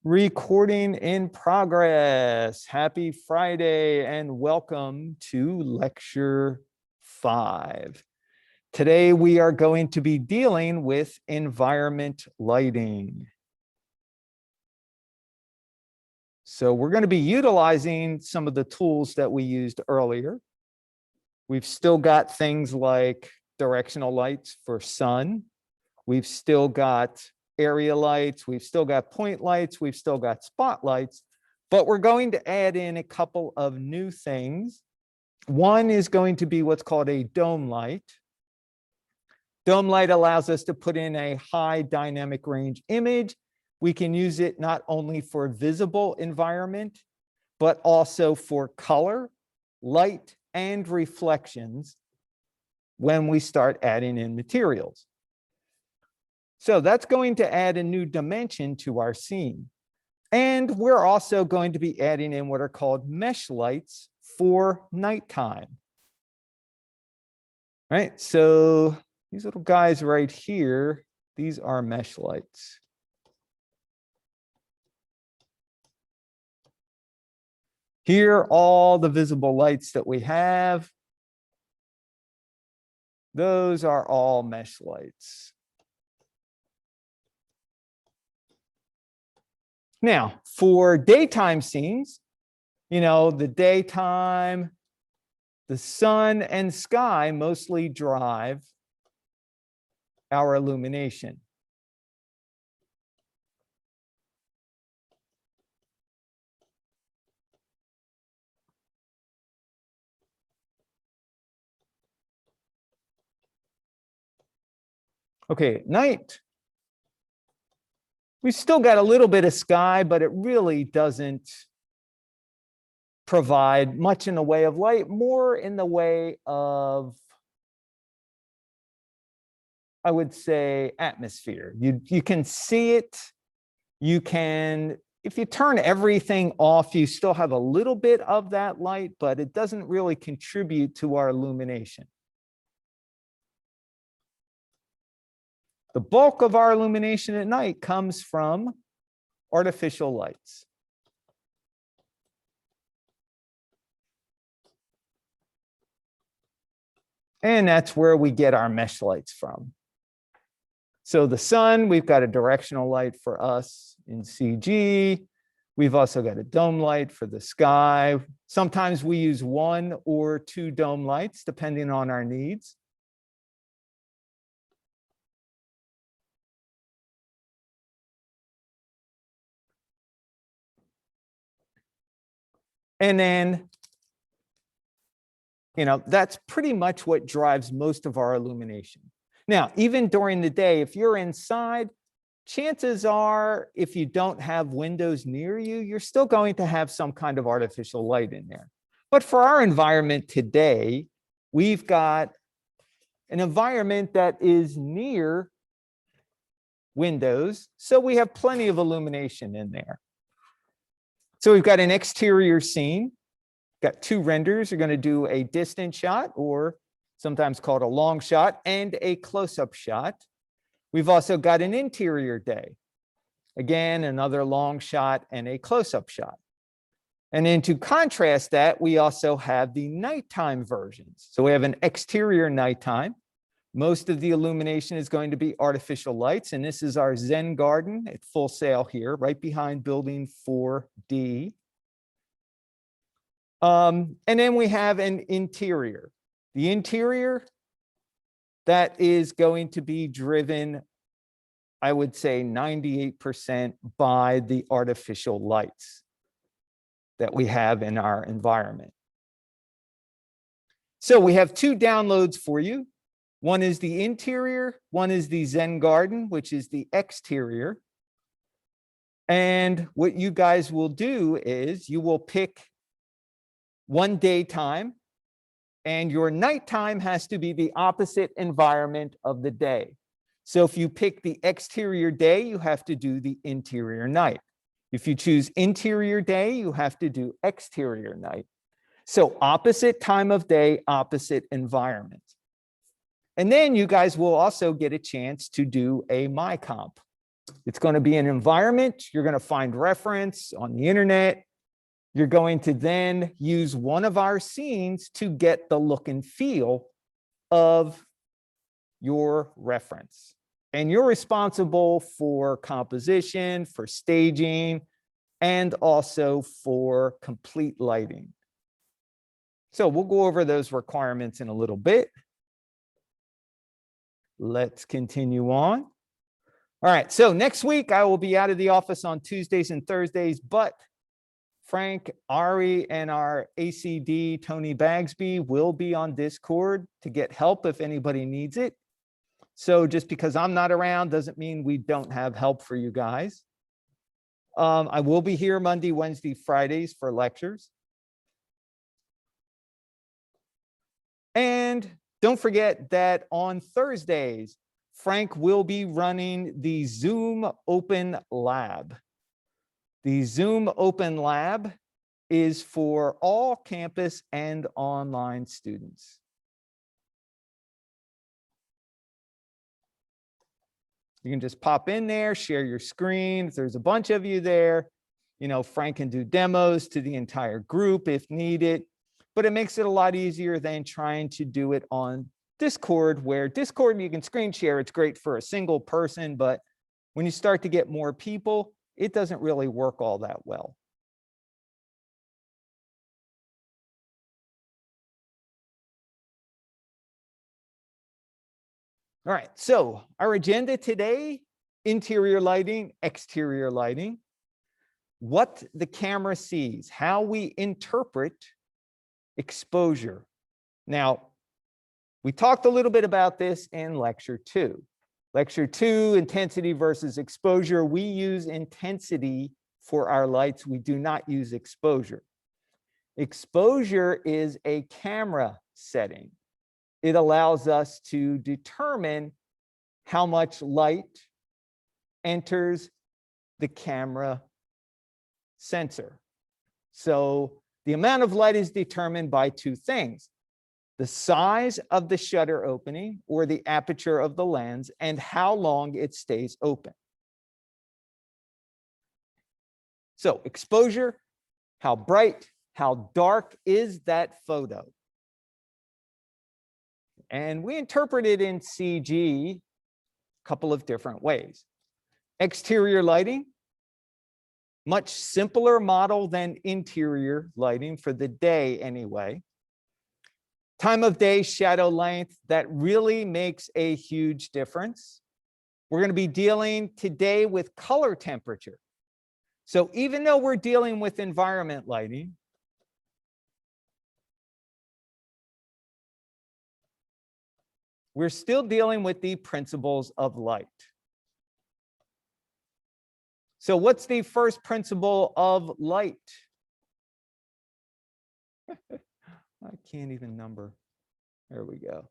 Recording in progress. Happy Friday and welcome to Lecture 5. Today we are going to be dealing with environment lighting. So we're going to be utilizing some of the tools that we used earlier. We've still got things like directional lights for sun. We've still got area lights, we've still got point lights, we've still got spotlights, but we're going to add in a couple of new things. One is going to be what's called a dome light. Dome light allows us to put in a high dynamic range image. We can use it not only for visible environment, but also for color, light, and reflections when we start adding in materials. So that's going to add a new dimension to our scene. And we're also going to be adding in what are called mesh lights for nighttime. Right, so these little guys right here, these are mesh lights. Here are all the visible lights that we have. Those are all mesh lights. Now, for daytime scenes, the daytime, the sun and sky mostly drive our illumination. Okay, at night, we still got a little bit of sky, but it really doesn't provide much in the way of light, more in the way of, I would say, atmosphere. You can see it. You can, if you turn everything off, you still have a little bit of that light, but it doesn't really contribute to our illumination. The bulk of our illumination at night comes from artificial lights. And that's where we get our mesh lights from. So the sun, we've got a directional light for us in CG. We've also got a dome light for the sky. Sometimes we use 1 or 2 dome lights, depending on our needs. And then, that's pretty much what drives most of our illumination. Now, even during the day, if you're inside, chances are, if you don't have windows near you, you're still going to have some kind of artificial light in there. But for our environment today, we've got an environment that is near windows, so we have plenty of illumination in there. So we've got an exterior scene. Got 2 renders. You're going to do a distant shot, or sometimes called a long shot, and a close-up shot. We've also got an interior day. Again, another long shot and a close-up shot. And then to contrast that, we also have the nighttime versions. So we have an exterior nighttime. Most of the illumination is going to be artificial lights, and this is our Zen garden at Full Sail here, right behind building 4D. And then we have an interior. The interior, that is going to be driven, I would say 98% by the artificial lights that we have in our environment. So we have 2 downloads for you. One is the interior, one is the Zen garden, which is the exterior. And what you guys will do is you will pick one daytime, and your nighttime has to be the opposite environment of the day. So if you pick the exterior day, you have to do the interior night. If you choose interior day, you have to do exterior night. So opposite time of day, opposite environment. And then you guys will also get a chance to do a my comp. It's going to be an environment. You're going to find reference on the internet. You're going to then use one of our scenes to get the look and feel of your reference. And you're responsible for composition, for staging, and also for complete lighting. So we'll go over those requirements in a little bit. Let's continue on. All right, so next week I will be out of the office on Tuesdays and Thursdays, but Frank, Ari, and our ACD, Tony Bagsby, will be on Discord to get help if anybody needs it. So just because I'm not around doesn't mean we don't have help for you guys. I will be here Monday, Wednesday, Fridays for lectures. And don't forget that on Thursdays, Frank will be running the Zoom Open Lab. The Zoom Open Lab is for all campus and online students. You can just pop in there, share your screen. If there's a bunch of you there, you know, Frank can do demos to the entire group if needed, but it makes it a lot easier than trying to do it on Discord, where Discord you can screen share. It's great for a single person, but when you start to get more people, it doesn't really work all that well. All right, so our agenda today, interior lighting, exterior lighting, what the camera sees, how we interpret exposure. Now, we talked a little bit about this in lecture 2. Lecture 2, intensity versus exposure. We use intensity for our lights. We do not use exposure. Exposure is a camera setting. It allows us to determine how much light enters the camera sensor. So the amount of light is determined by two things: the size of the shutter opening or the aperture of the lens and how long it stays open. So exposure, how bright, how dark is that photo? And we interpret it in CG a couple of different ways. Exterior lighting, much simpler model than interior lighting for the day anyway. Time of day, shadow length, that really makes a huge difference. We're going to be dealing today with color temperature. So even though we're dealing with environment lighting, we're still dealing with the principles of light. So what's the first principle of light? I can't even number. There we go.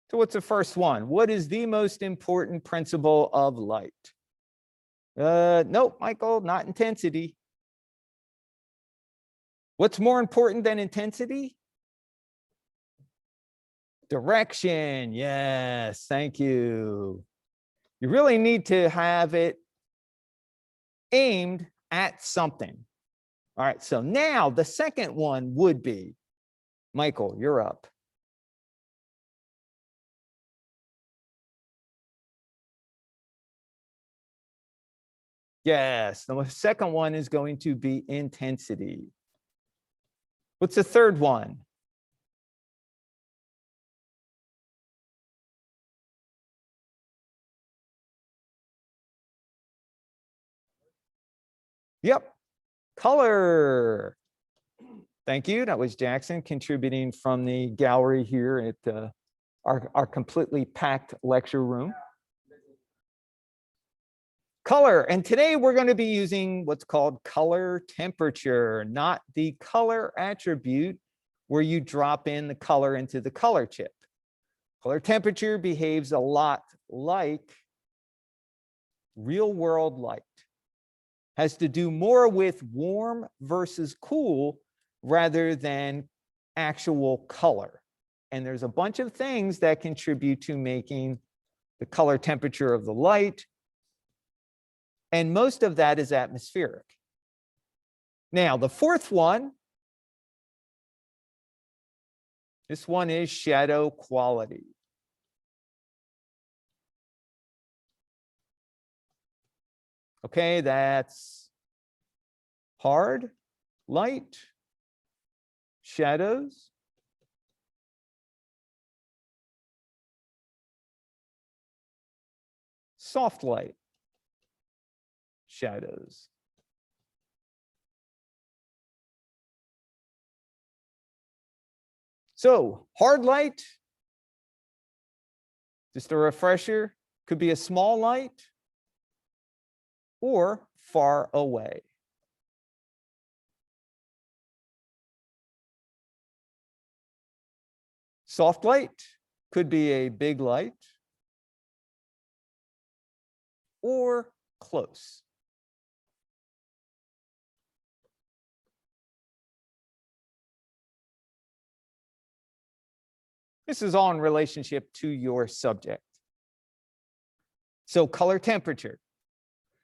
So what's the first one? What is the most important principle of light? Nope, Michael, not intensity. What's more important than intensity? Direction. Yes, thank you. You really need to have it aimed at something. All right, so now the second one would be, Michael, you're up. Yes, the second one is going to be intensity. What's the third one? Yep, color. Thank you. That was Jackson contributing from the gallery here at our completely packed lecture room. Color, and today we're going to be using what's called color temperature, not the color attribute where you drop in the color into the color chip. Color temperature behaves a lot like real world light. Has to do more with warm versus cool rather than actual color. And there's a bunch of things that contribute to making the color temperature of the light. And most of that is atmospheric. Now, the fourth one, this one is shadow quality. Okay, that's hard light, shadows, soft light, shadows. So hard light, just a refresher, could be a small light or far away. Soft light could be a big light or close. This is all in relationship to your subject. So color temperature.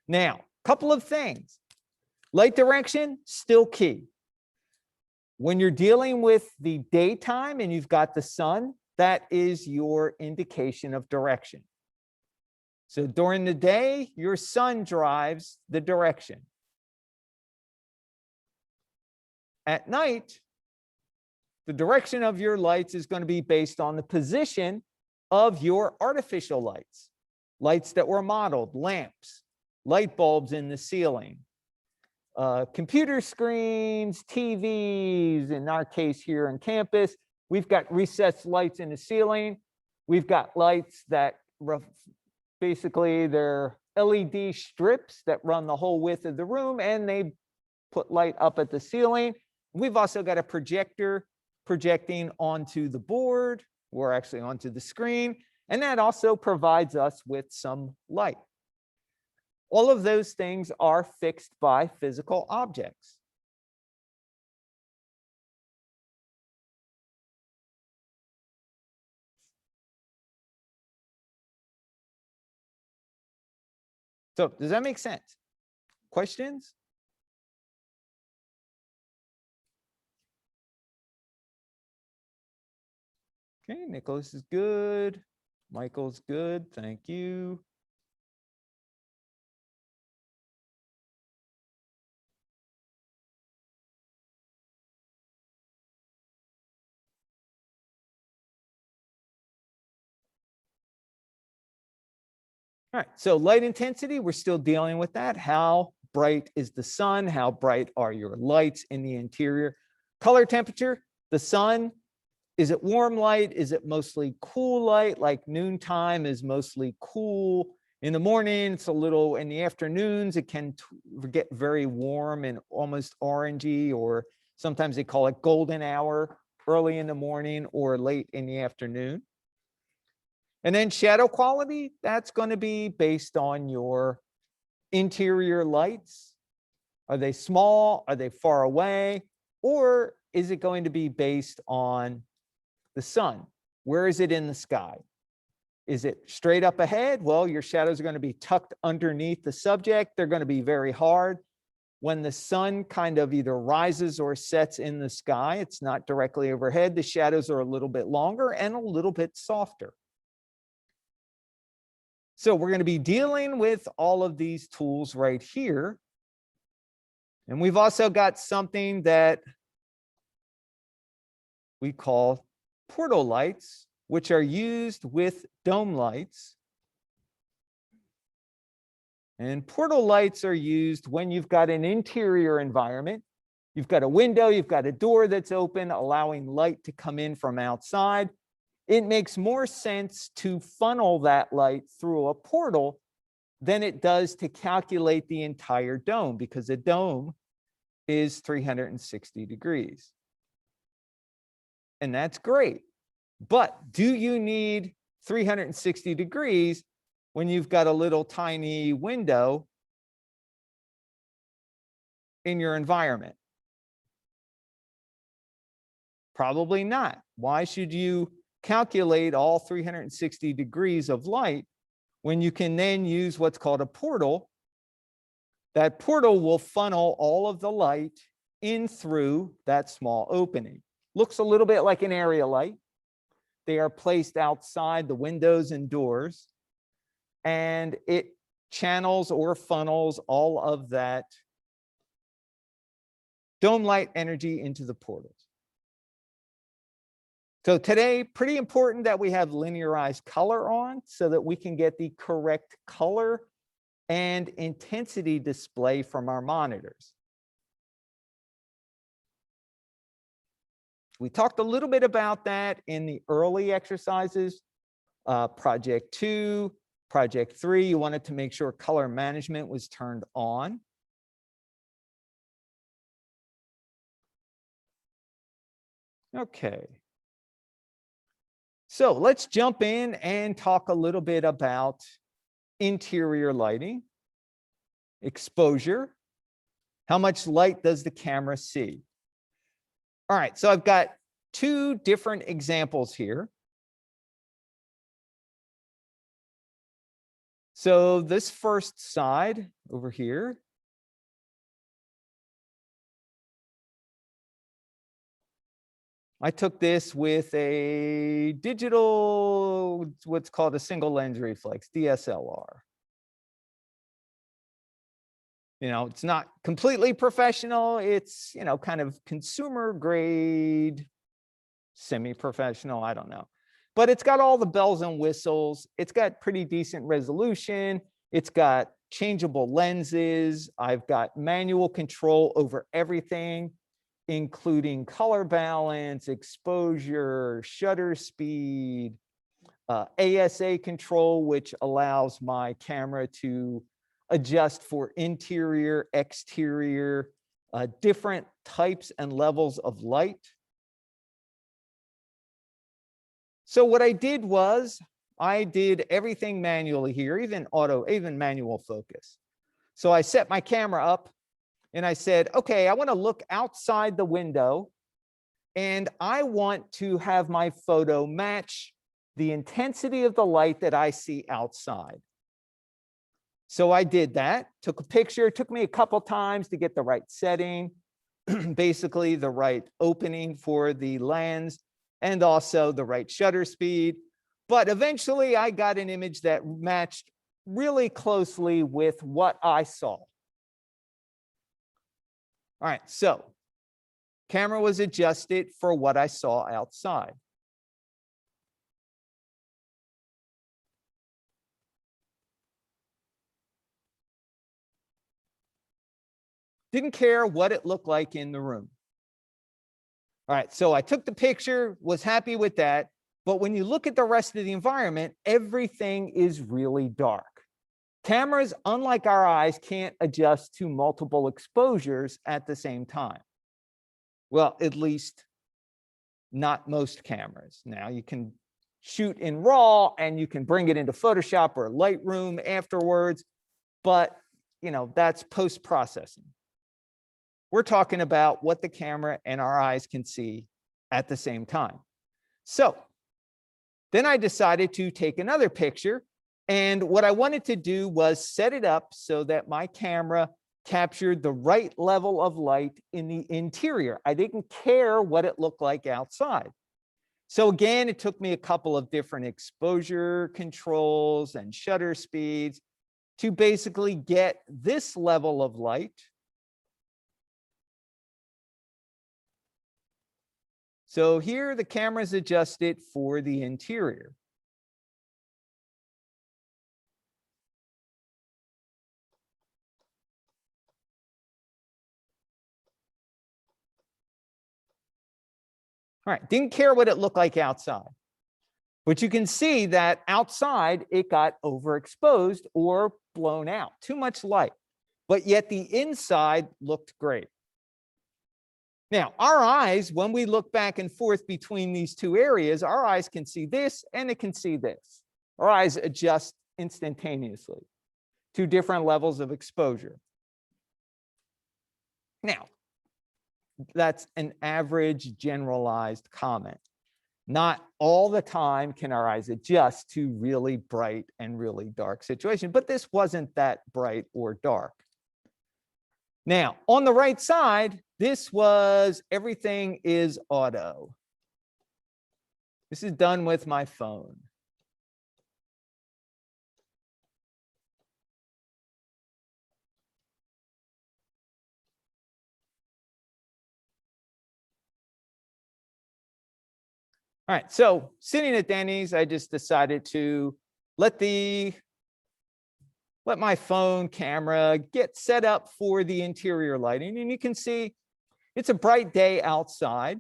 Now, a couple of things. Light direction, still key. When you're dealing with the daytime and you've got the sun, that is your indication of direction. So during the day, your sun drives the direction. At night, the direction of your lights is going to be based on the position of your artificial lights, lights that were modeled, lamps, light bulbs in the ceiling, computer screens, TVs, in our case here on campus. We've got recessed lights in the ceiling. We've got lights that basically they're LED strips that run the whole width of the room, and they put light up at the ceiling. We've also got a projector projecting onto the board, or actually onto the screen, and that also provides us with some light. All of those things are fixed by physical objects. So does that make sense? Questions? Okay, Nicholas is good. Michael's good. Thank you. All right, so light intensity, we're still dealing with that. How bright is the sun? How bright are your lights in the interior? Color temperature, the sun, is it warm light? Is it mostly cool light? Like noontime is mostly cool. In the morning, it's a little, in the afternoons, it can get very warm and almost orangey, or sometimes they call it golden hour, early in the morning or late in the afternoon. And then shadow quality, that's going to be based on your interior lights. Are they small? Are they far away? Or is it going to be based on the sun? Where is it in the sky? Is it straight up ahead? Well, your shadows are going to be tucked underneath the subject. They're going to be very hard. When the sun kind of either rises or sets in the sky, it's not directly overhead, the shadows are a little bit longer and a little bit softer. So we're going to be dealing with all of these tools right here. And we've also got something that we call portal lights, which are used with dome lights. And portal lights are used when you've got an interior environment. You've got a window, you've got a door that's open, allowing light to come in from outside. It makes more sense to funnel that light through a portal than it does to calculate the entire dome, because a dome is 360 degrees. And that's great. But do you need 360 degrees when you've got a little tiny window in your environment? Probably not. Why should you calculate all 360 degrees of light when you can then use what's called a portal? That portal will funnel all of the light in through that small opening. Looks a little bit like an area light. They are placed outside the windows and doors, and it channels or funnels all of that dome light energy into the portals. So today, pretty important that we have linearized color on so that we can get the correct color and intensity display from our monitors. We talked a little bit about that in the early exercises. Project 2, Project 3, you wanted to make sure color management was turned on. Okay. So let's jump in and talk a little bit about interior lighting, exposure. How much light does the camera see? All right, so I've got two different examples here. So this first side over here, I took this with a digital, what's called a single lens reflex, DSLR. You know, it's not completely professional. It's, you know, kind of consumer grade, semi-professional, I don't know. But it's got all the bells and whistles. It's got pretty decent resolution. It's got changeable lenses. I've got manual control over everything, including color balance, exposure, shutter speed, ASA control, which allows my camera to adjust for interior, exterior, different types and levels of light. So what I did was I did everything manually here, even manual focus. So I set my camera up and I said, okay, I want to look outside the window and I want to have my photo match the intensity of the light that I see outside. So I did that, took a picture. It took me a couple times to get the right setting, basically the right opening for the lens and also the right shutter speed. But eventually I got an image that matched really closely with what I saw. All right, so camera was adjusted for what I saw outside. Didn't care what it looked like in the room. All right, so I took the picture, was happy with that. But when you look at the rest of the environment, everything is really dark. Cameras, unlike our eyes, can't adjust to multiple exposures at the same time. Well, at least not most cameras. Now you can shoot in RAW and you can bring it into Photoshop or Lightroom afterwards, but you know, that's post-processing. We're talking about what the camera and our eyes can see at the same time. So then I decided to take another picture. And what I wanted to do was set it up so that my camera captured the right level of light in the interior. I didn't care what it looked like outside. So again, it took me a couple of different exposure controls and shutter speeds to basically get this level of light. So here the camera is adjusted for the interior. All right, didn't care what it looked like outside. But you can see that outside it got overexposed or blown out, too much light. But yet the inside looked great. Now, our eyes, when we look back and forth between these two areas, our eyes can see this and it can see this. Our eyes adjust instantaneously to different levels of exposure. Now, that's an average generalized comment. Not all the time can our eyes adjust to really bright and really dark situation, but this wasn't that bright or dark. Now, on the right side, this was everything is auto. This is done with my phone. All right, so sitting at Denny's, I just decided to let my phone camera get set up for the interior lighting. And you can see it's a bright day outside,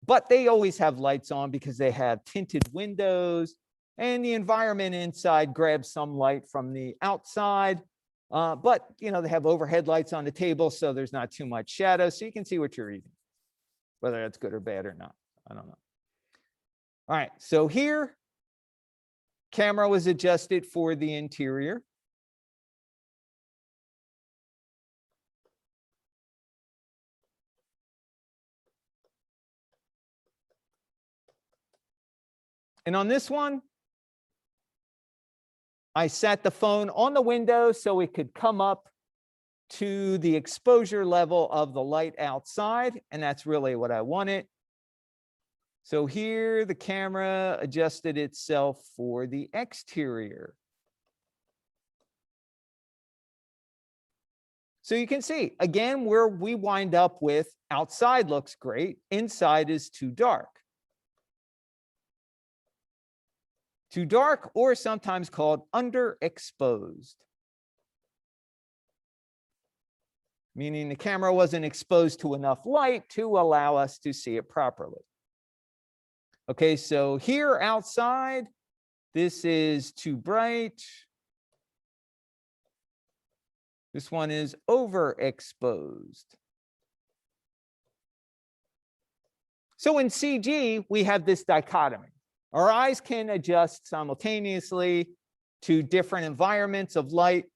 but they always have lights on because they have tinted windows and the environment inside grabs some light from the outside. But they have overhead lights on the table, so there's not too much shadow, so you can see what you're eating, whether that's good or bad or not. I don't know. All right, so here, camera was adjusted for the interior. And on this one, I set the phone on the window so it could come up to the exposure level of the light outside, and that's really what I wanted. So here the camera adjusted itself for the exterior. So you can see, again, where we wind up with outside looks great, inside is too dark. Too dark, or sometimes called underexposed. Meaning the camera wasn't exposed to enough light to allow us to see it properly. Okay, so here outside, this is too bright. This one is overexposed. So in CG, we have this dichotomy. Our eyes can adjust simultaneously to different environments of light,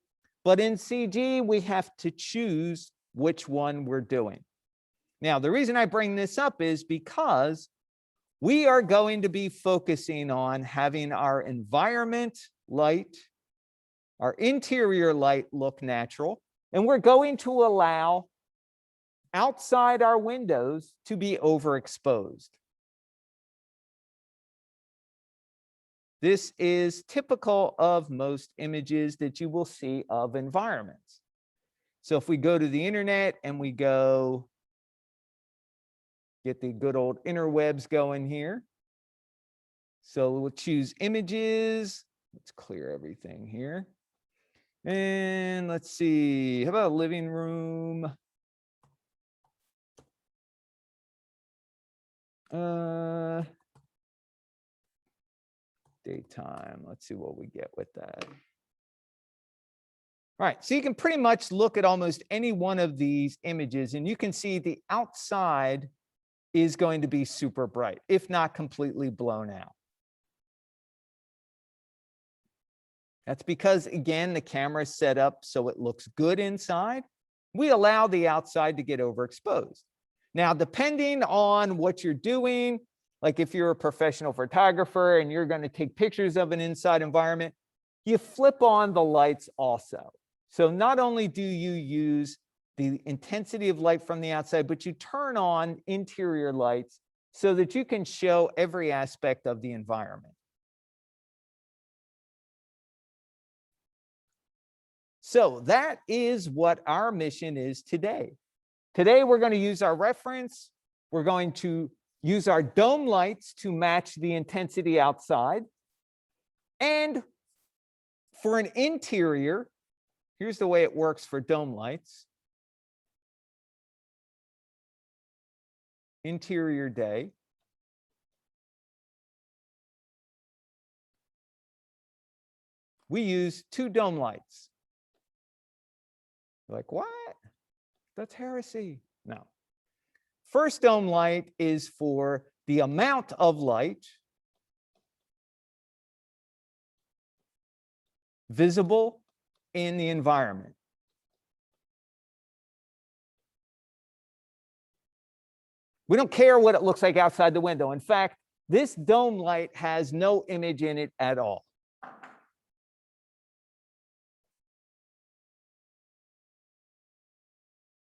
but in CG, we have to choose which one we're doing. Now, the reason I bring this up is because we are going to be focusing on having our environment light, our interior light look natural, and we're going to allow outside our windows to be overexposed. This is typical of most images that you will see of environments. So if we go to the internet and we go get the good old interwebs going here. So we'll choose images. Let's clear everything here. And let's see, how about living room? Daytime. Let's see what we get with that. All right, so you can pretty much look at almost any one of these images and you can see the outside is going to be super bright, if not completely blown out. That's because, again, the camera is set up so it looks good inside. We allow the outside to get overexposed. Now, depending on what you're doing, like if you're a professional photographer and you're going to take pictures of an inside environment, you flip on the lights also. So not only do you use the intensity of light from the outside, but you turn on interior lights so that you can show every aspect of the environment. So that is what our mission is today. Today, we're going to use our reference. We're going to use our dome lights to match the intensity outside. And for an interior, here's the way it works for dome lights. Interior day. We use 2 dome lights. Like, what? That's heresy. No. First dome light is for the amount of light visible in the environment. We don't care what it looks like outside the window. In fact, this dome light has no image in it at all.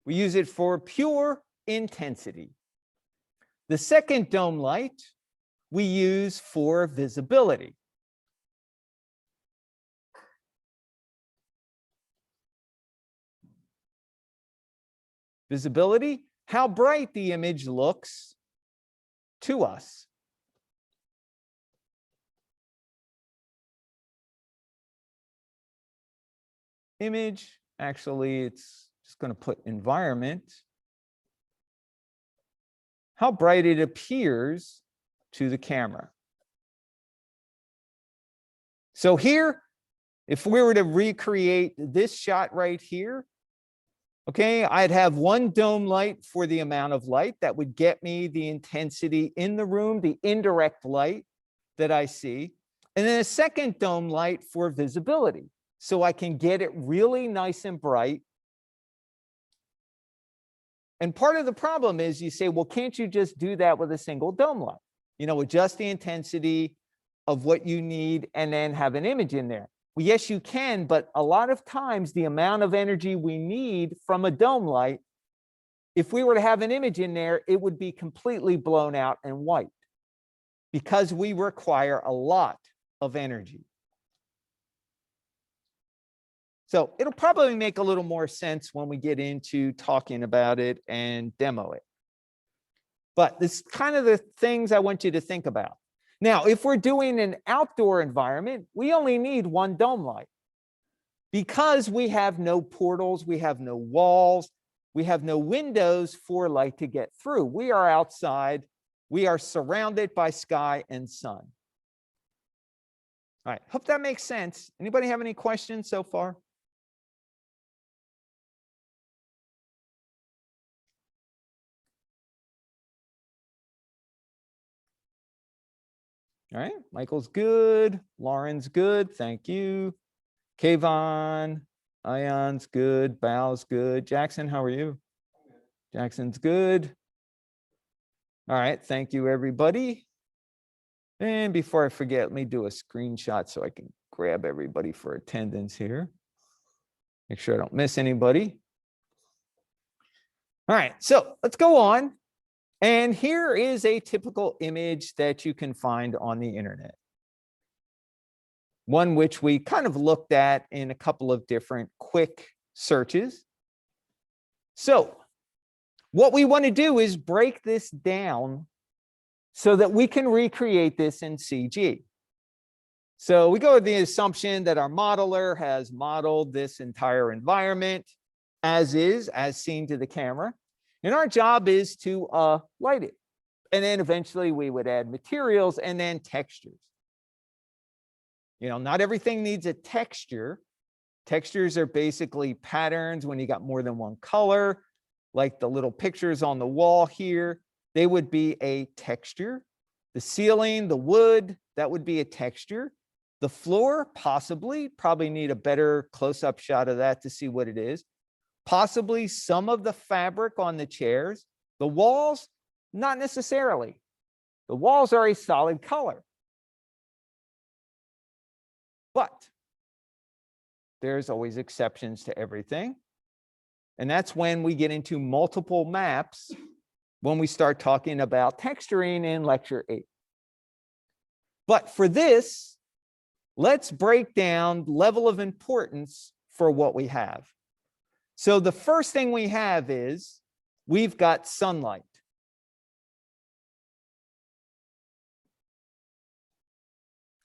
We use it for pure intensity. The second dome light we use for visibility. Visibility, how bright the image looks to us. Image, actually, it's just going to put environment. How bright it appears to the camera. So here, if we were to recreate this shot right here, okay, I'd have one dome light for the amount of light that would get me the intensity in the room, the indirect light that I see, and then a second dome light for visibility. So I can get it really nice and bright. And part of the problem is you say, well, can't you just do that with a single dome light? You know, adjust the intensity of what you need and then have an image in there. Well, yes, you can, but a lot of times the amount of energy we need from a dome light, if we were to have an image in there, it would be completely blown out and white because we require a lot of energy. So it'll probably make a little more sense when we get into talking about it and demo it. But this is kind of the things I want you to think about. Now, if we're doing an outdoor environment, we only need one dome light. Because we have no portals, we have no walls, we have no windows for light to get through. We are outside. We are surrounded by sky and sun. All right, hope that makes sense. Anybody have any questions so far? All right, Michael's good. Lauren's good. Thank you. Kayvon, Ion's good. Bal's good. Jackson, how are you? Jackson's good. All right, thank you, everybody. And before I forget, let me do a screenshot so I can grab everybody for attendance here. Make sure I don't miss anybody. All right, so let's go on. And here is a typical image that you can find on the internet. One which we kind of looked at in a couple of different quick searches. So what we want to do is break this down so that we can recreate this in CG. So we go with the assumption that our modeler has modeled this entire environment as is, as seen to the camera. And our job is to light it. And then eventually we would add materials and then textures. You know, not everything needs a texture. Textures are basically patterns when you got more than one color, like the little pictures on the wall here. They would be a texture. The ceiling, the wood, that would be a texture. The floor, possibly, probably need a better close-up shot of that to see what it is. Possibly some of the fabric on the chairs. The walls, not necessarily. The walls are a solid color. But there's always exceptions to everything. And that's when we get into multiple maps, when we start talking about texturing in Lecture 8. But for this, let's break down level of importance for what we have. So the first thing we have is we've got sunlight.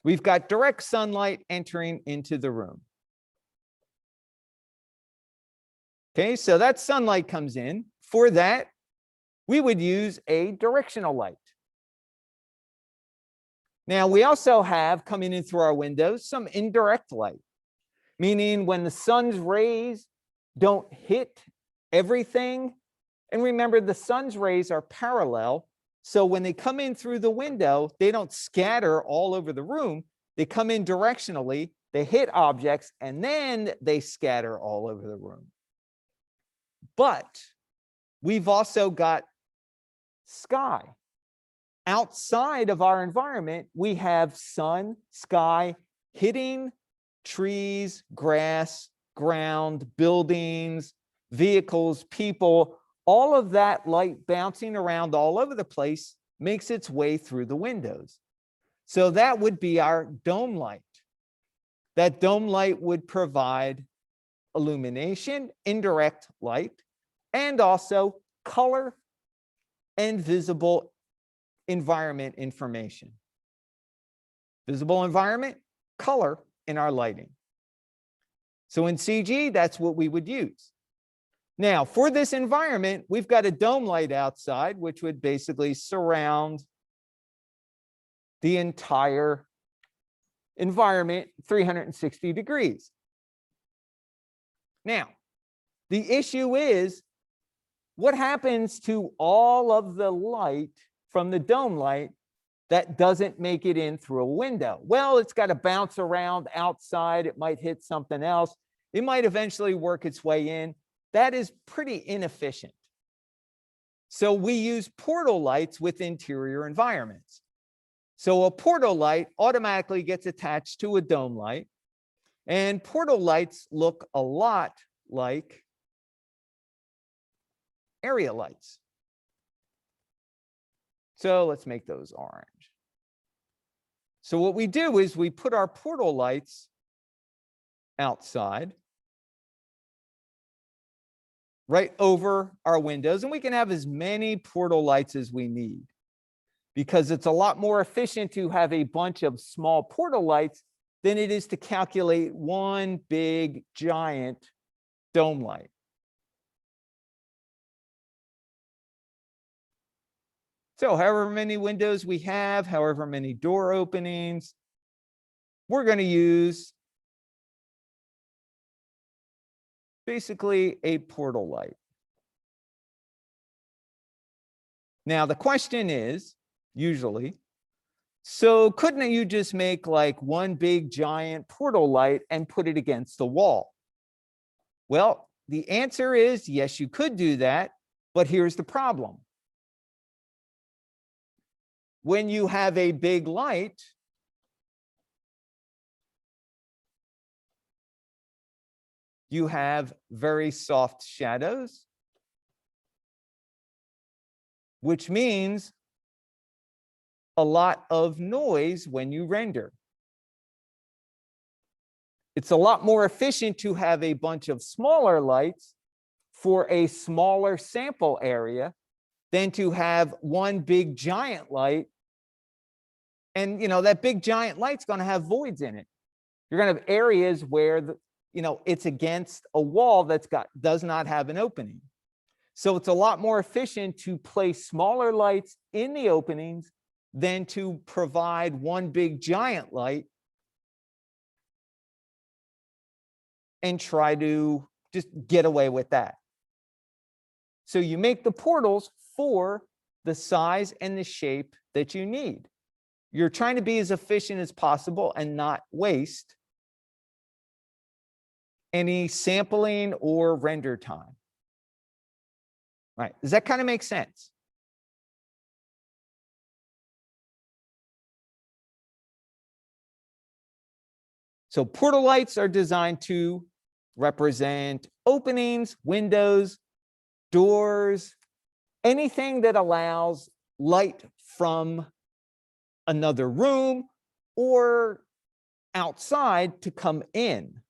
We've got direct sunlight entering into the room. Okay, so that sunlight comes in. For that, we would use a directional light. Now, we also have coming in through our windows some indirect light, meaning when the sun's rays don't hit everything. And remember, the sun's rays are parallel. So when they come in through the window, they don't scatter all over the room. They come in directionally, they hit objects, and then they scatter all over the room. But we've also got sky. Outside of our environment, we have sun, sky, hitting trees, grass, ground, buildings, vehicles, people. All of that light bouncing around all over the place makes its way through the windows. So that would be our dome light. That dome light would provide illumination, indirect light, and also color and visible environment information. Visible environment, color in our lighting. So in CG, that's what we would use. Now, for this environment, we've got a dome light outside, which would basically surround the entire environment 360 degrees. Now, the issue is, what happens to all of the light from the dome light that doesn't make it in through a window? Well, it's got to bounce around outside. It might hit something else. It might eventually work its way in. That is pretty inefficient. So we use portal lights with interior environments. So a portal light automatically gets attached to a dome light, and portal lights look a lot like area lights. So let's make those orange. So what we do is we put our portal lights outside, right over our windows, and we can have as many portal lights as we need, because it's a lot more efficient to have a bunch of small portal lights than it is to calculate one big giant dome light. So however many windows we have, however many door openings, we're going to use basically a portal light. Now the question is, usually, so couldn't you just make like one big giant portal light and put it against the wall? Well, the answer is yes, you could do that, but here's the problem. When you have a big light, you have very soft shadows, which means a lot of noise when you render. It's a lot more efficient to have a bunch of smaller lights for a smaller sample area than to have one big giant light. And that big giant light's going to have voids in it. You're going to have areas where it's against a wall does not have an opening. So it's a lot more efficient to place smaller lights in the openings than to provide one big giant light and try to just get away with that. So you make the portals for the size and the shape that you need. You're trying to be as efficient as possible and not waste any sampling or render time. Right? Does that kind of make sense? So portal lights are designed to represent openings, windows, doors, anything that allows light from another room or outside to come in.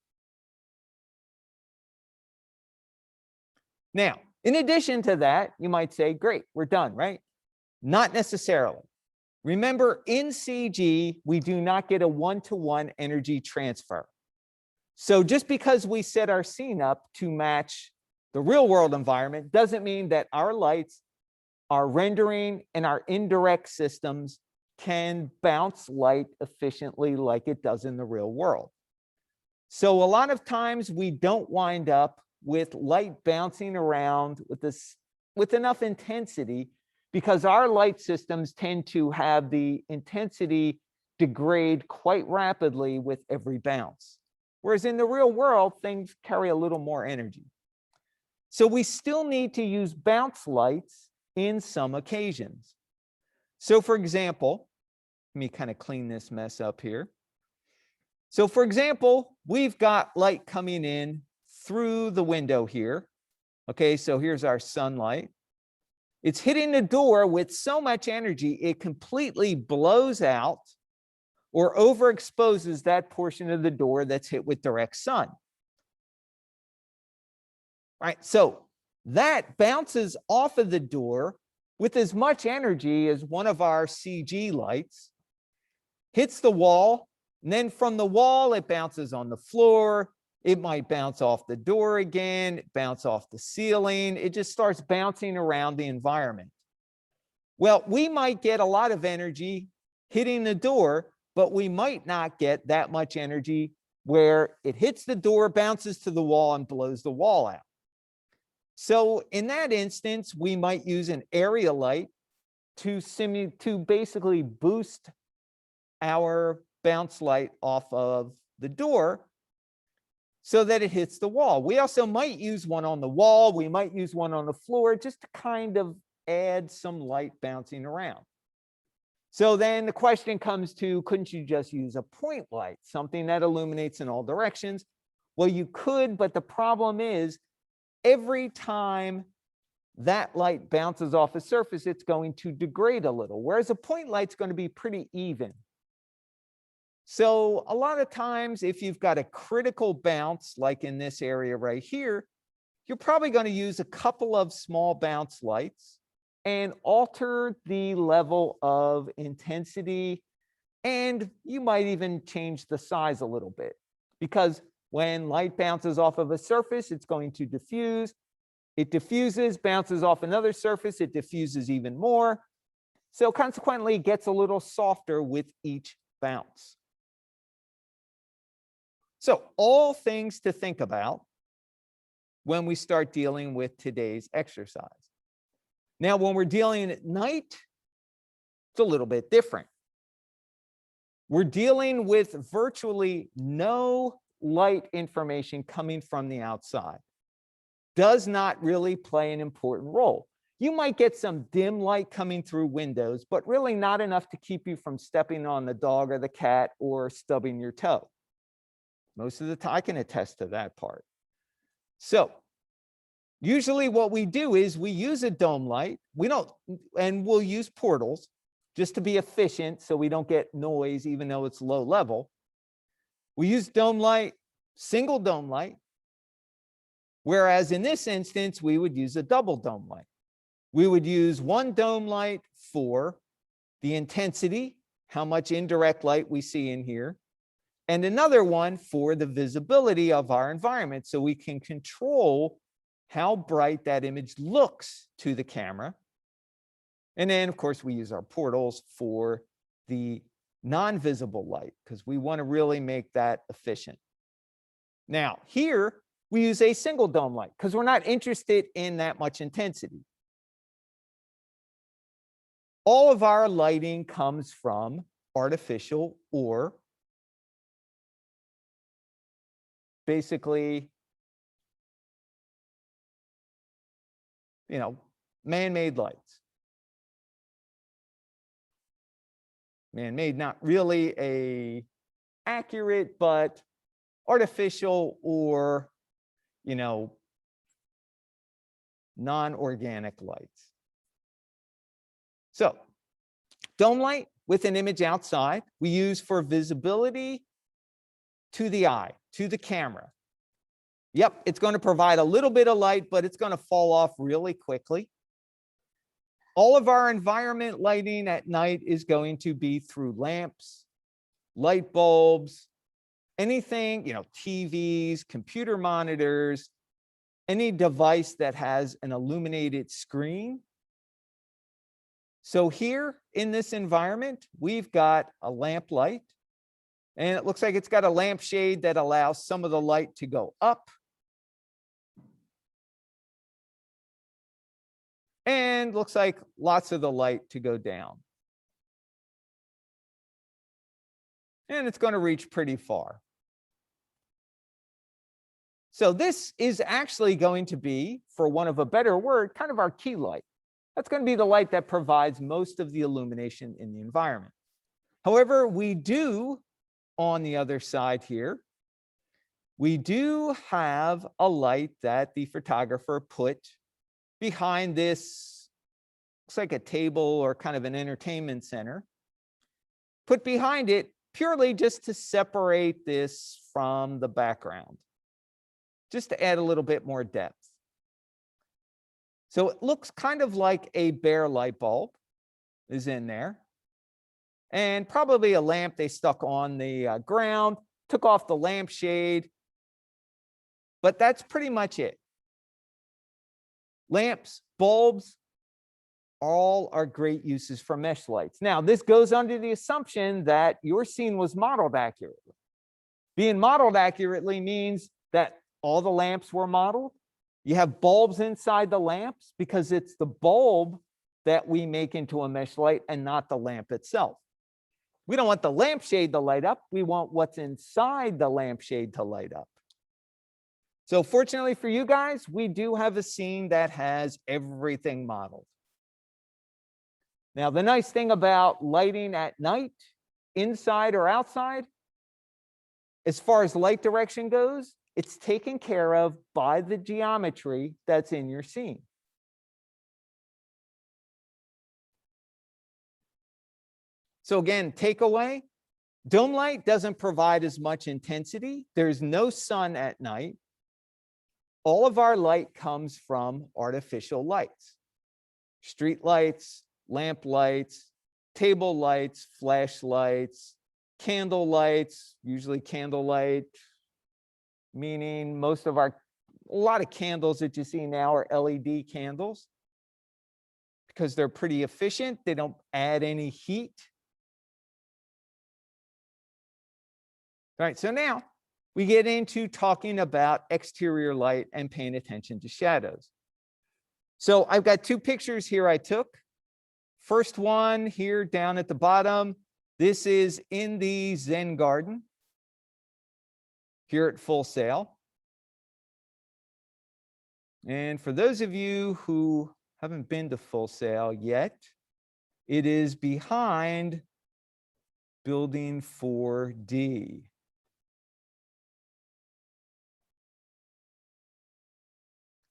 Now, in addition to that, you might say, great, we're done, right? Not necessarily. Remember, in CG, we do not get a one-to-one energy transfer. So just because we set our scene up to match the real world environment doesn't mean that our lights, our rendering, and our indirect systems can bounce light efficiently like it does in the real world. So a lot of times we don't wind up with light bouncing around with enough intensity, because our light systems tend to have the intensity degrade quite rapidly with every bounce. Whereas in the real world, things carry a little more energy. So we still need to use bounce lights in some occasions. So for example, let me kind of clean this mess up here. So for example, we've got light coming in through the window here. Okay, so here's our sunlight. It's hitting the door with so much energy, it completely blows out or overexposes that portion of the door that's hit with direct sun. Right, so that bounces off of the door with as much energy as one of our CG lights, hits the wall, and then from the wall, it bounces on the floor. It might bounce off the door again, bounce off the ceiling. It just starts bouncing around the environment. Well, we might get a lot of energy hitting the door, but we might not get that much energy where it hits the door, bounces to the wall, and blows the wall out. So in that instance, we might use an area light to basically boost our bounce light off of the door so that it hits the wall. We also might use one on the wall. We might use one on the floor just to kind of add some light bouncing around. So then the question comes to, couldn't you just use a point light, something that illuminates in all directions? Well, you could, but the problem is every time that light bounces off a surface, it's going to degrade a little, whereas a point light's going to be pretty even. So a lot of times, if you've got a critical bounce, like in this area right here, you're probably going to use a couple of small bounce lights and alter the level of intensity. And you might even change the size a little bit, because when light bounces off of a surface, it's going to diffuse. It diffuses, bounces off another surface, it diffuses even more. So consequently, it gets a little softer with each bounce. So all things to think about when we start dealing with today's exercise. Now, when we're dealing at night, it's a little bit different. We're dealing with virtually no light information coming from the outside. Does not really play an important role. You might get some dim light coming through windows, but really not enough to keep you from stepping on the dog or the cat or stubbing your toe. Most of the time, I can attest to that part. So usually what we do is we use a dome light. We'll use portals just to be efficient so we don't get noise even though it's low level. We use dome light, single dome light, whereas in this instance, we would use a double dome light. We would use one dome light for the intensity, how much indirect light we see in here, and another one for the visibility of our environment so we can control how bright that image looks to the camera. And then, of course, we use our portals for the non-visible light because we want to really make that efficient. Now, here, we use a single dome light because we're not interested in that much intensity. All of our lighting comes from artificial or basically, man-made lights. Man-made, not really a accurate, but artificial or, non-organic lights. So dome light with an image outside, we use for visibility to the eye, to the camera. Yep, it's going to provide a little bit of light, but it's going to fall off really quickly. All of our environment lighting at night is going to be through lamps, light bulbs, anything, TVs, computer monitors, any device that has an illuminated screen. So here in this environment, we've got a lamp light, and it looks like it's got a lampshade that allows some of the light to go up. And looks like lots of the light to go down. And it's going to reach pretty far. So this is actually going to be, for want of a better word, kind of our key light. That's going to be the light that provides most of the illumination in the environment. However, we do, on the other side here, we do have a light that the photographer put behind this, looks like a table or kind of an entertainment center, put behind it purely just to separate this from the background, just to add a little bit more depth. So it looks kind of like a bare light bulb is in there, and probably a lamp they stuck on the ground, took off the lampshade, but that's pretty much it. Lamps, bulbs, all are great uses for mesh lights. Now, this goes under the assumption that your scene was modeled accurately. Being modeled accurately means that all the lamps were modeled. You have bulbs inside the lamps because it's the bulb that we make into a mesh light and not the lamp itself. We don't want the lampshade to light up. We want what's inside the lampshade to light up. So fortunately for you guys, we do have a scene that has everything modeled. Now, the nice thing about lighting at night, inside or outside, as far as light direction goes, it's taken care of by the geometry that's in your scene. So again, takeaway, dome light doesn't provide as much intensity. There's no sun at night. All of our light comes from artificial lights, street lights, lamp lights, table lights, flashlights, candle lights, usually candlelight, meaning a lot of candles that you see now are LED candles because they're pretty efficient. They don't add any heat. All right, so now we get into talking about exterior light and paying attention to shadows. So I've got two pictures here I took. First one here down at the bottom, this is in the Zen garden here at Full Sail. And for those of you who haven't been to Full Sail yet, it is behind building 4D.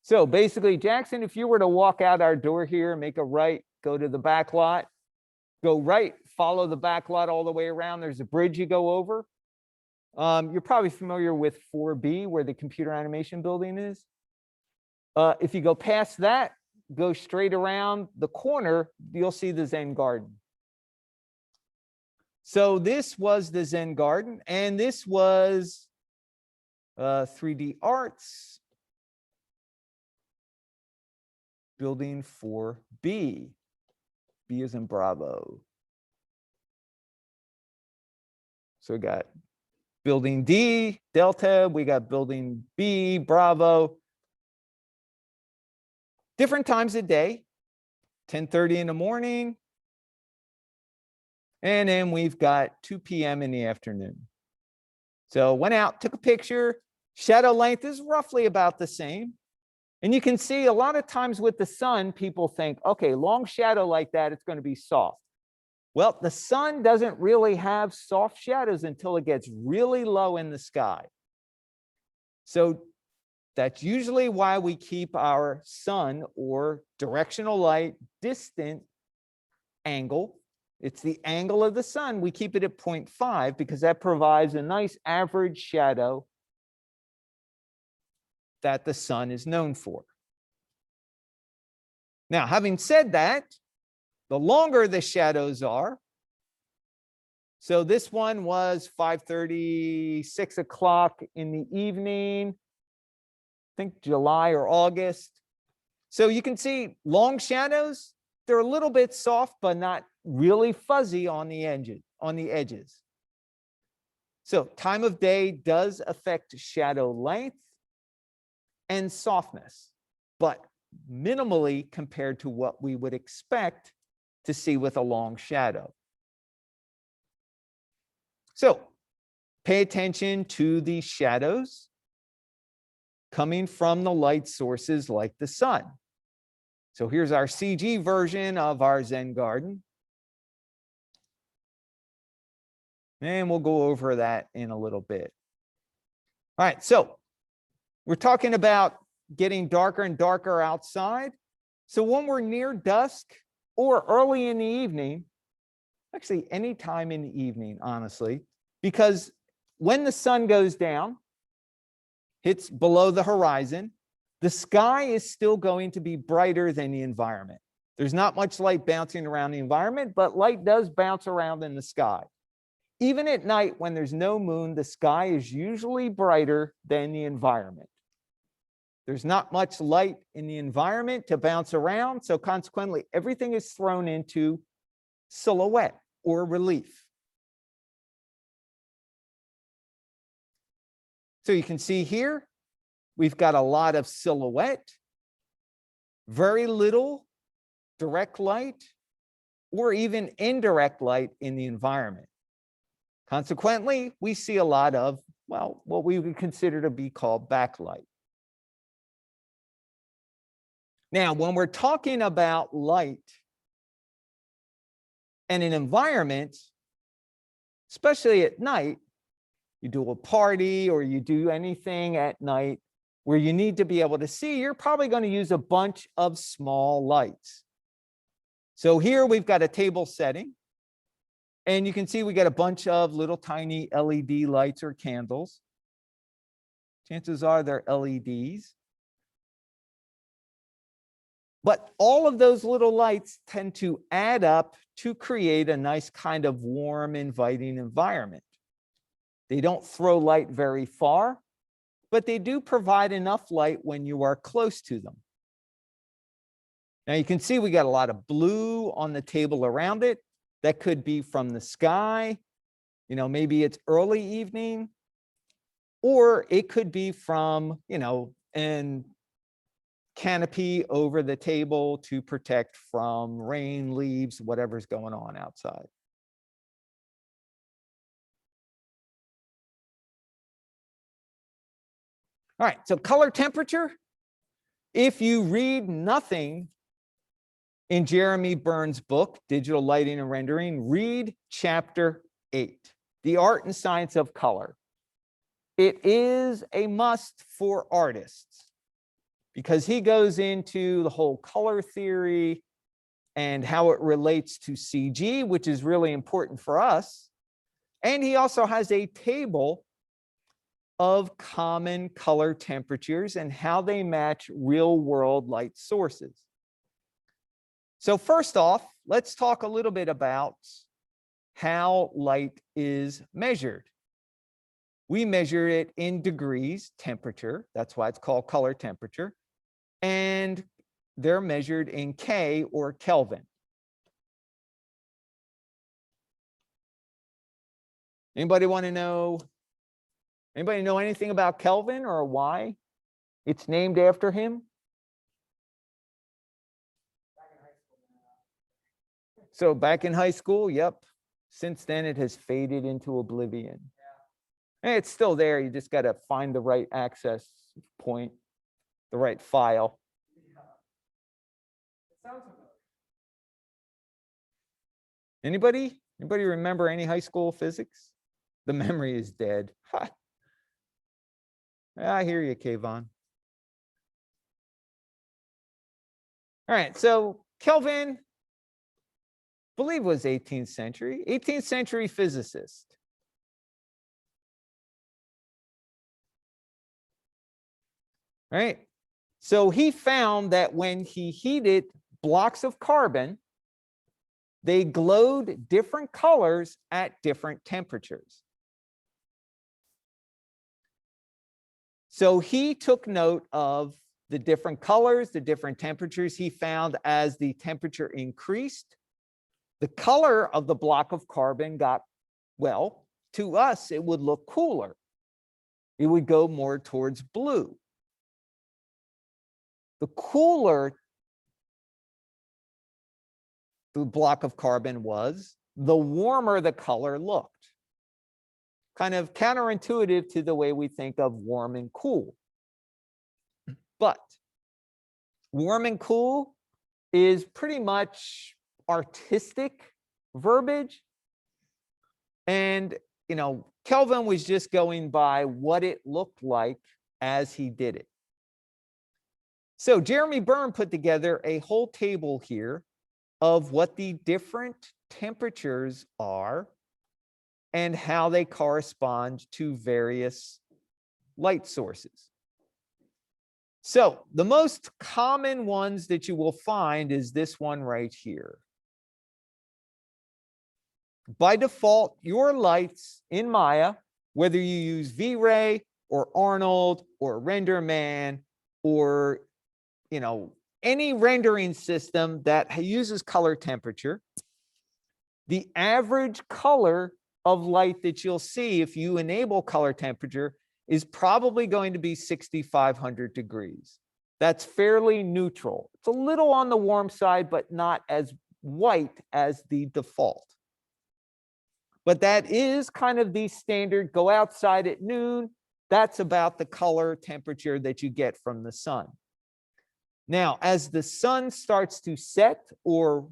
So basically, Jackson, if you were to walk out our door here, make a right, go to the back lot, go right, follow the back lot all the way around. There's a bridge you go over. You're probably familiar with 4B, where the computer animation building is. If you go past that, go straight around the corner, you'll see the Zen garden. So this was the Zen garden, and this was 3D Arts. Building 4B. B as in Bravo. So we got building D, Delta. We got building B, Bravo. Different times of day, 10:30 in the morning. And then we've got 2 p.m. in the afternoon. So went out, took a picture. Shadow length is roughly about the same. And you can see a lot of times with the sun, people think, okay, long shadow like that, it's going to be soft. Well, the sun doesn't really have soft shadows until it gets really low in the sky. So that's usually why we keep our sun or directional light distant angle. It's the angle of the sun. We keep it at 0.5 because that provides a nice average shadow that the sun is known for. Now, having said that, the longer the shadows are, so this one was 5:30, 6 o'clock in the evening, I think July or August. So you can see long shadows, they're a little bit soft, but not really fuzzy on the edges. So time of day does affect shadow length and softness, but minimally compared to what we would expect to see with a long shadow. So pay attention to the shadows coming from the light sources like the sun. So here's our CG version of our Zen garden. And we'll go over that in a little bit. All right, so we're talking about getting darker and darker outside. So when we're near dusk or early in the evening, actually any time in the evening, honestly, because when the sun goes down, hits below the horizon, the sky is still going to be brighter than the environment. There's not much light bouncing around the environment, but light does bounce around in the sky. Even at night, when there's no moon, the sky is usually brighter than the environment. There's not much light in the environment to bounce around, so consequently, everything is thrown into silhouette or relief. So you can see here, we've got a lot of silhouette, very little direct light, or even indirect light in the environment. Consequently, we see a lot of, well, what we would consider to be called backlight. Now, when we're talking about light and an environment, especially at night, you do a party or you do anything at night where you need to be able to see, you're probably going to use a bunch of small lights. So here we've got a table setting, and you can see we got a bunch of little tiny LED lights or candles. Chances are they're LEDs. But all of those little lights tend to add up to create a nice kind of warm, inviting environment. They don't throw light very far, but they do provide enough light when you are close to them. Now you can see we got a lot of blue on the table around it. That could be from the sky, you know, maybe it's early evening, or it could be from, you know, an canopy over the table to protect from rain, leaves, whatever's going on outside. All right, so color temperature. If you read nothing in Jeremy Burns' book, Digital Lighting and Rendering, read chapter 8, The Art and Science of Color. It is a must for artists because he goes into the whole color theory and how it relates to CG, which is really important for us. And he also has a table of common color temperatures and how they match real-world light sources. So first off, let's talk a little bit about how light is measured. We measure it in degrees temperature. That's why it's called color temperature. And they're measured in K or Kelvin. Anybody want to know? Anybody know anything about Kelvin or why it's named after him? So back in high school, yep. Since then, it has faded into oblivion. And it's still there. You just got to find the right access point, the right file. Anybody remember any high school physics? The memory is dead. Ha. I hear you, Kayvon. All right, so Kelvin, I believe was 18th century physicist. All right, so he found that when he heated blocks of carbon, they glowed different colors at different temperatures. So he took note of the different colors, the different temperatures. He found as the temperature increased, the color of the block of carbon got, well, to us, it would look cooler. It would go more towards blue. The cooler the block of carbon was, the warmer the color looked. Kind of counterintuitive to the way we think of warm and cool. But warm and cool is pretty much artistic verbiage. And, Kelvin was just going by what it looked like as he did it. So Jeremy Byrne put together a whole table here of what the different temperatures are and how they correspond to various light sources. So the most common ones that you will find is this one right here. By default, your lights in Maya, whether you use V-Ray or Arnold or RenderMan or, any rendering system that uses color temperature, the average color of light that you'll see if you enable color temperature is probably going to be 6,500 degrees. That's fairly neutral. It's a little on the warm side, but not as white as the default. But that is kind of the standard. Go outside at noon. That's about the color temperature that you get from the sun. Now, as the sun starts to set or,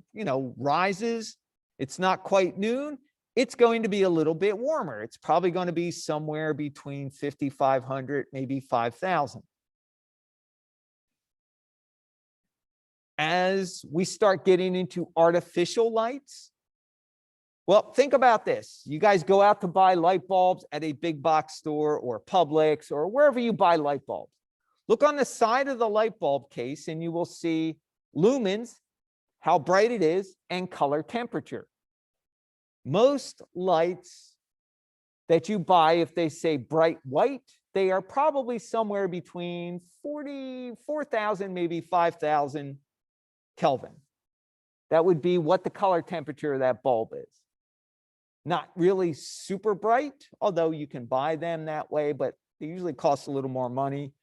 rises, it's not quite noon, it's going to be a little bit warmer. It's probably going to be somewhere between 5,500, maybe 5,000. As we start getting into artificial lights, well, think about this. You guys go out to buy light bulbs at a big box store or Publix or wherever you buy light bulbs. Look on the side of the light bulb case and you will see lumens, how bright it is, and color temperature. Most lights that you buy, if they say bright white, they are probably somewhere between 4,000, maybe 5,000 Kelvin. That would be what the color temperature of that bulb is. Not really super bright, although you can buy them that way, but they usually cost a little more money.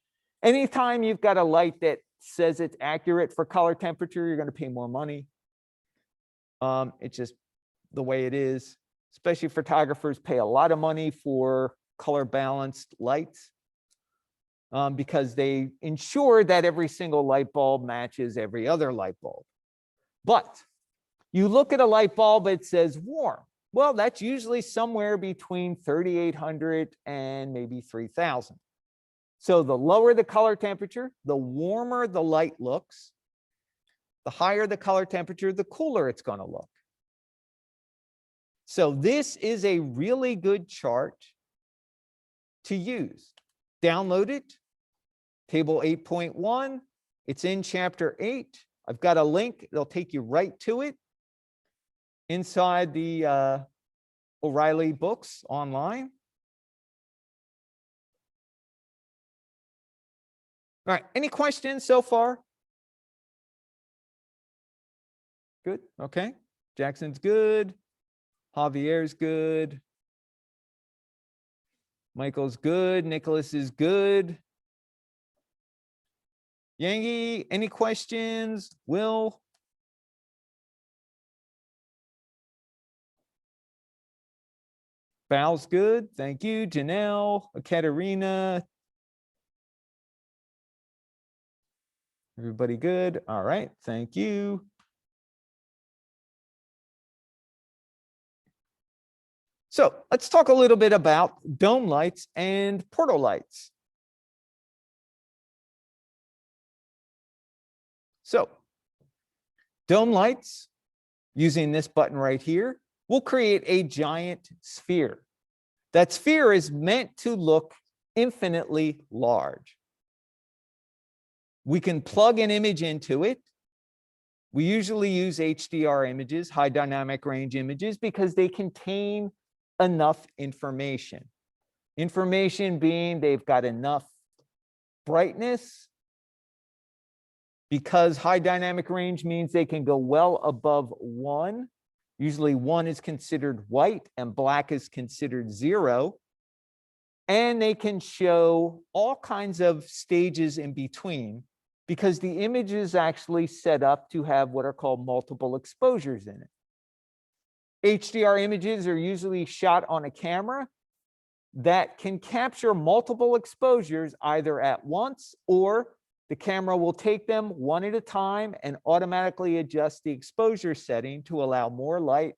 Anytime you've got a light that says it's accurate for color temperature, you're going to pay more money. It's just the way it is. Especially photographers pay a lot of money for color balanced lights because they ensure that every single light bulb matches every other light bulb. But you look at a light bulb, it says warm. Well, that's usually somewhere between 3,800 and maybe 3,000. So the lower the color temperature, the warmer the light looks. The higher the color temperature, the cooler it's going to look. So this is a really good chart to use. Download it, table 8.1. It's in chapter 8. I've got a link. It'll take you right to it inside the O'Reilly books online. All right, any questions so far? Good, okay. Jackson's good. Javier's good. Michael's good. Nicholas is good. Yangi, any questions? Will? Val's good. Thank you. Janelle, Katerina. Everybody good? All right. Thank you. So let's talk a little bit about dome lights and portal lights. So dome lights, using this button right here, will create a giant sphere. That sphere is meant to look infinitely large. We can plug an image into it. We usually use HDR images, high dynamic range images, because they contain enough information. Information being they've got enough brightness, because high dynamic range means they can go well above 1. Usually 1 is considered white and black is considered 0. And they can show all kinds of stages in between because the image is actually set up to have what are called multiple exposures in it. HDR images are usually shot on a camera that can capture multiple exposures either at once or the camera will take them one at a time and automatically adjust the exposure setting to allow more light.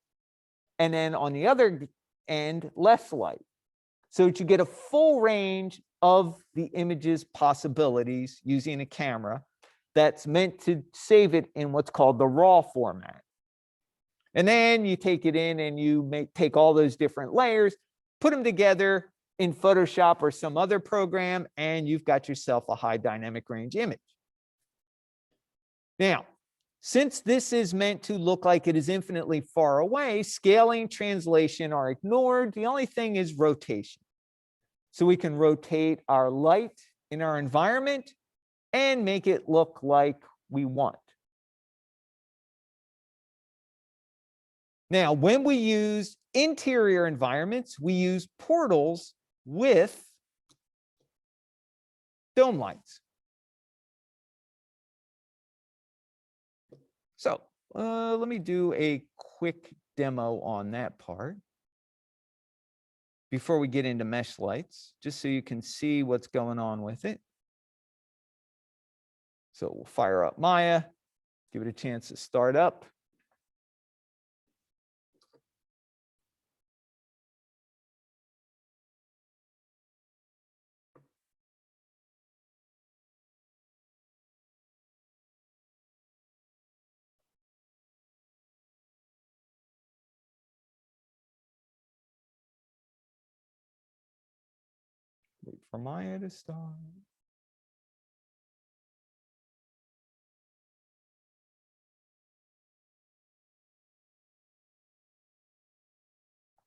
And then on the other end, less light. So that you get a full range of the image's possibilities using a camera that's meant to save it in what's called the raw format. And then you take it in and you take all those different layers, put them together in Photoshop or some other program, and you've got yourself a high dynamic range image. Now, since this is meant to look like it is infinitely far away, scaling, translation are ignored. The only thing is rotation. So we can rotate our light in our environment and make it look like we want. Now, when we use interior environments, we use portals with dome lights. So let me do a quick demo on that part before we get into mesh lights, just so you can see what's going on with it. So we'll fire up Maya, give it a chance to start up. Wait for Maya to start.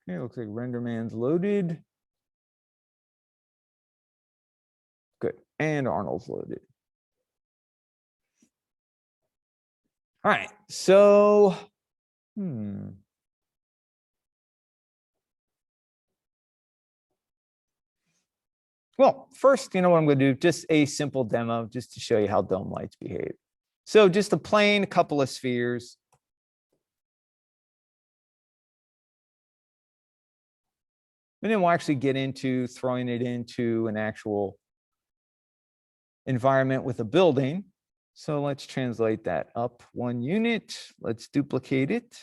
Okay, looks like RenderMan's loaded. Good, and Arnold's loaded. All right, so, Well, first, you know what I'm going to do? Just a simple demo just to show you how dome lights behave. So just a plain couple of spheres. And then we'll actually get into throwing it into an actual environment with a building. So let's translate that up 1 unit. Let's duplicate it.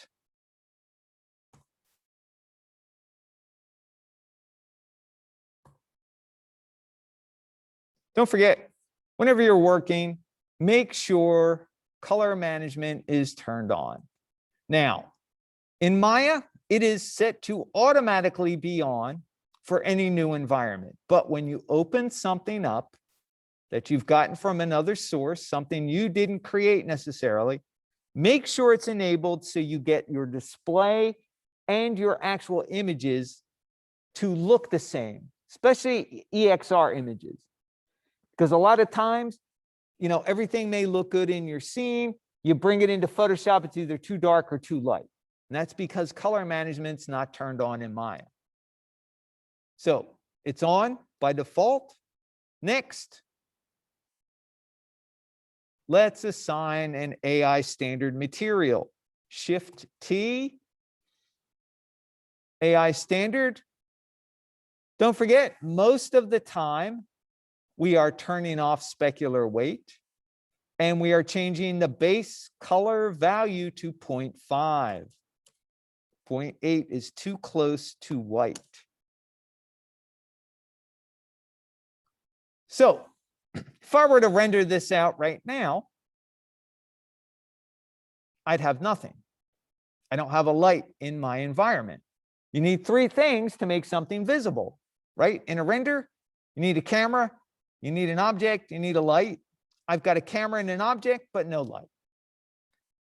Don't forget, whenever you're working, make sure color management is turned on. Now, in Maya, it is set to automatically be on for any new environment. But when you open something up that you've gotten from another source, something you didn't create necessarily, make sure it's enabled so you get your display and your actual images to look the same, especially EXR images. Because a lot of times, you know, everything may look good in your scene. You bring it into Photoshop, it's either too dark or too light. And that's because color management's not turned on in Maya. So it's on by default. Next, let's assign an AI standard material. Shift T, AI standard. Don't forget, most of the time, we are turning off specular weight, and we are changing the base color value to 0.5. 0.8 is too close to white. So if I were to render this out right now, I'd have nothing. I don't have a light in my environment. You need 3 things to make something visible, right? In a render, you need a camera, you need an object, you need a light. I've got a camera and an object, but no light.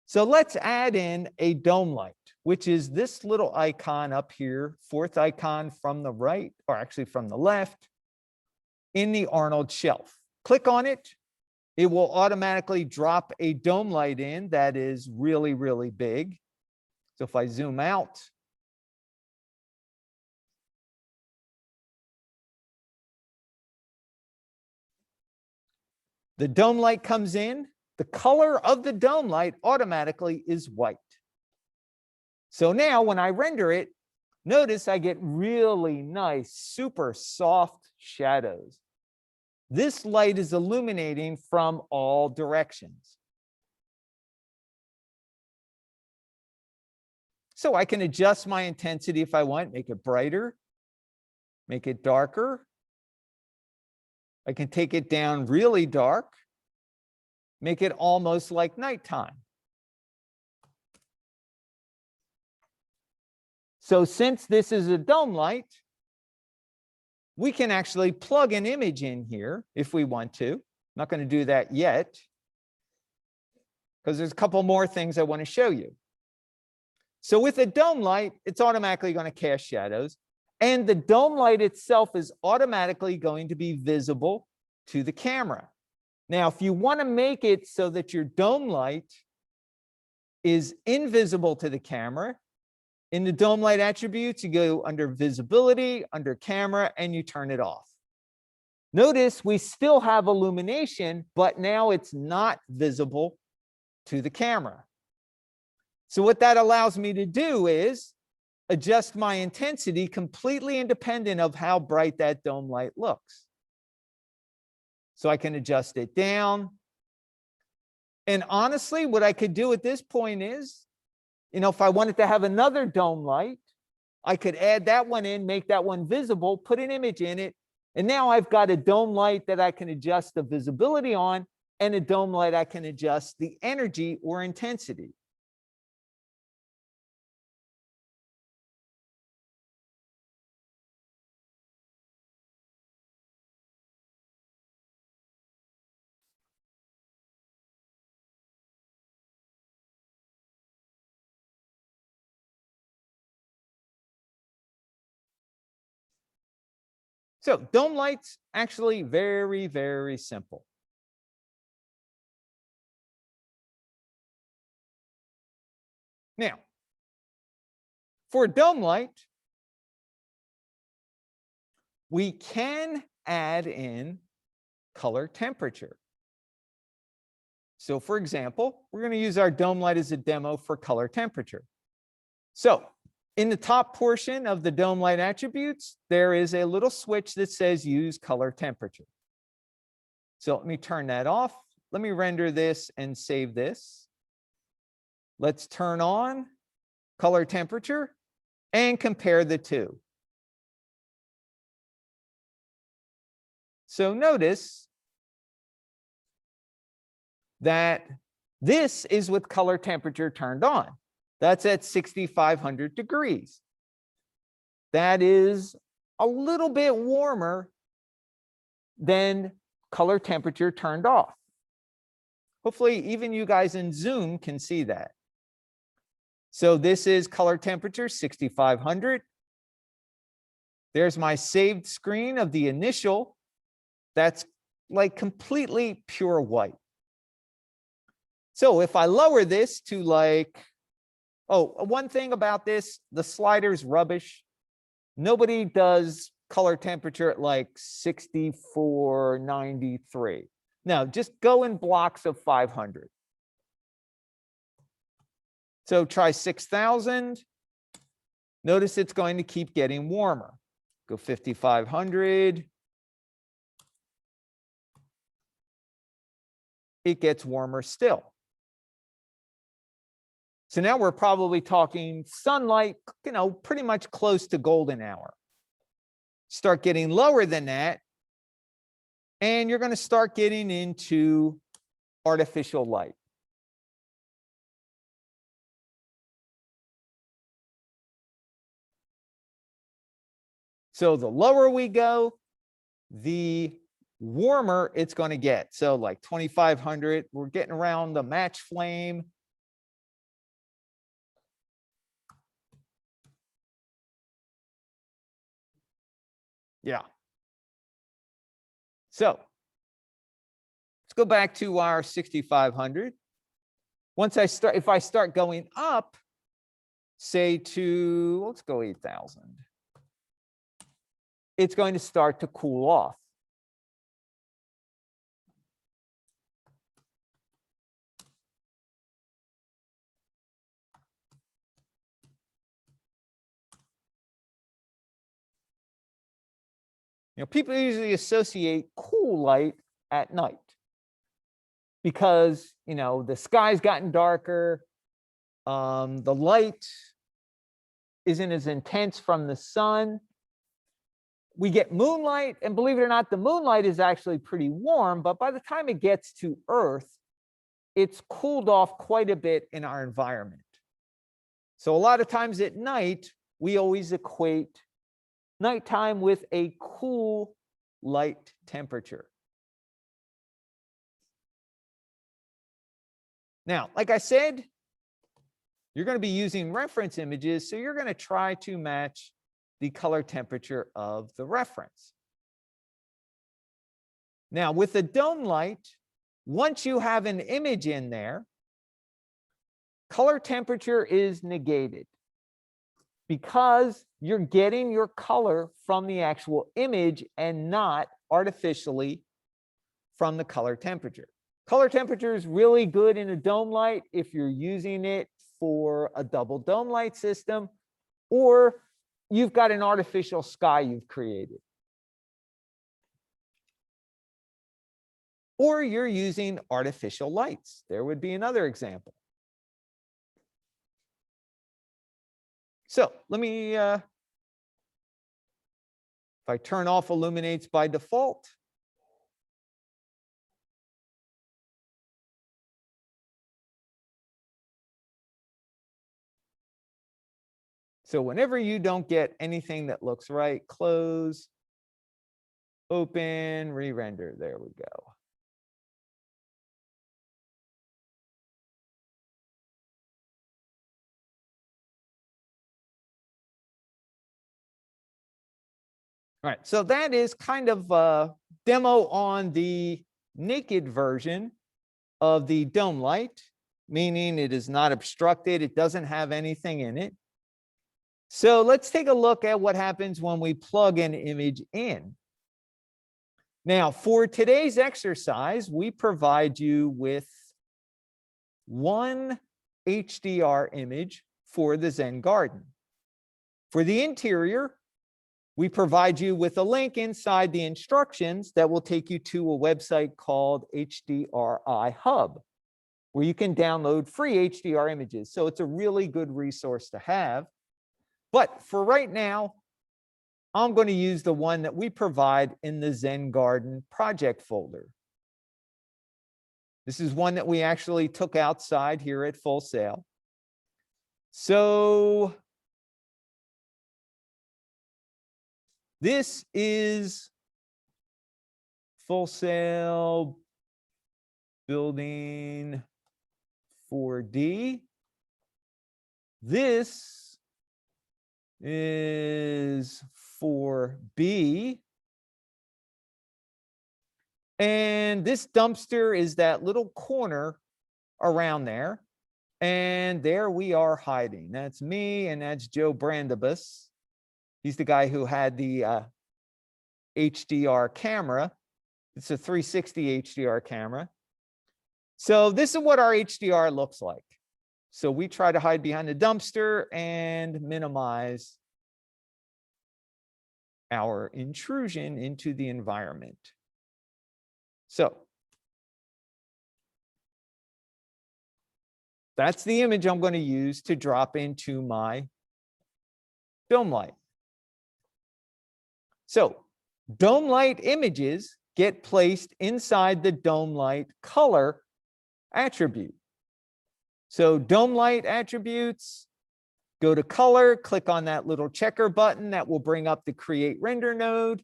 So let's add in a dome light, which is this little icon up here, 4th icon from the right, or actually from the left, in the Arnold shelf. Click on it. It will automatically drop a dome light in that is really, really big. So if I zoom out, the dome light comes in. The color of the dome light automatically is white. So now when I render it, notice I get really nice, super soft shadows. this light is illuminating from all directions. So I can adjust my intensity if I want, make it brighter, make it darker. I can take it down really dark, make it almost like nighttime. So since this is a dome light, we can actually plug an image in here if we want to. I'm not going to do that yet, because there's a couple more things I want to show you. So with a dome light, it's automatically going to cast shadows. And the dome light itself is automatically going to be visible to the camera. Now, if you want to make it so that your dome light is invisible to the camera, in the dome light attributes, you go under visibility, under camera, and you turn it off. Notice we still have illumination, but now it's not visible to the camera. So what that allows me to do is adjust my intensity completely independent of how bright that dome light looks. So I can adjust it down. And honestly, what I could do at this point is, if I wanted to have another dome light, I could add that one in, make that one visible, put an image in it. And now I've got a dome light that I can adjust the visibility on, and a dome light I can adjust the energy or intensity. So dome lights, actually very, very simple. Now, for a dome light, we can add in color temperature. So for example, we're going to use our dome light as a demo for color temperature. So in the top portion of the dome light attributes, there is a little switch that says use color temperature. So let me turn that off. Let me render this and save this. Let's turn on color temperature and compare the two. So notice that this is with color temperature turned on. That's at 6,500 degrees. That is a little bit warmer than color temperature turned off. Hopefully, even you guys in Zoom can see that. So this is color temperature 6,500. There's my saved screen of the initial. That's like completely pure white. So if I lower this to like, one thing about this, the slider's rubbish. Nobody does color temperature at like 6493. No, just go in blocks of 500. So try 6,000. Notice it's going to keep getting warmer. Go 5,500. It gets warmer still. So now we're probably talking sunlight, pretty much close to golden hour. Start getting lower than that, and you're going to start getting into artificial light. So the lower we go, the warmer it's going to get. So like 2,500, we're getting around the match flame. Yeah. So let's go back to our 6,500. If I start going up, say to, let's go 8,000. It's going to start to cool off. People usually associate cool light at night because, the sky's gotten darker. The light isn't as intense from the sun. We get moonlight, and believe it or not, the moonlight is actually pretty warm, but by the time it gets to Earth, it's cooled off quite a bit in our environment. So a lot of times at night, we always equate nighttime with a cool light temperature. Now, like I said, you're going to be using reference images, so you're going to try to match the color temperature of the reference. Now, with the dome light, once you have an image in there, color temperature is negated because you're getting your color from the actual image and not artificially from the color temperature. Color temperature is really good in a dome light if you're using it for a double dome light system, or you've got an artificial sky you've created, or you're using artificial lights. There would be another example. So let me, if I turn off illuminates by default, so whenever you don't get anything that looks right, close, open, re-render. There we go. All right, so that is kind of a demo on the naked version of the dome light, meaning it is not obstructed. It doesn't have anything in it. So let's take a look at what happens when we plug an image in. Now, for today's exercise, we provide you with one HDR image for the Zen garden. For the interior, we provide you with a link inside the instructions that will take you to a website called HDRI Hub, where you can download free HDR images. So it's a really good resource to have. But for right now, I'm going to use the one that we provide in the Zen Garden project folder. This is one that we actually took outside here at Full Sail. So this is Full Sail building 4D. This is 4B. And this dumpster is that little corner around there. And there we are hiding. That's me, and that's Joe Brandibus. He's the guy who had the HDR camera. It's a 360 HDR camera. So this is what our HDR looks like. So we try to hide behind the dumpster and minimize our intrusion into the environment. So that's the image I'm going to use to drop into my dome light. So dome light images get placed inside the dome light color attribute. So dome light attributes, go to color, click on that little checker button that will bring up the create render node.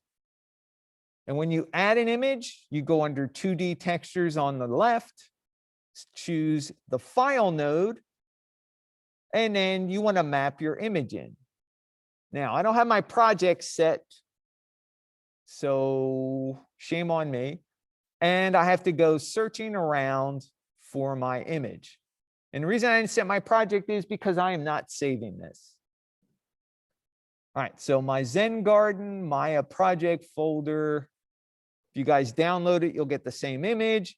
And when you add an image, you go under 2D textures on the left, choose the file node, and then you want to map your image in. Now, I don't have my project set, so shame on me. And I have to go searching around for my image. And the reason I didn't set my project is because I am not saving this. All right, so my Zen Garden, Maya project folder. If you guys download it, you'll get the same image.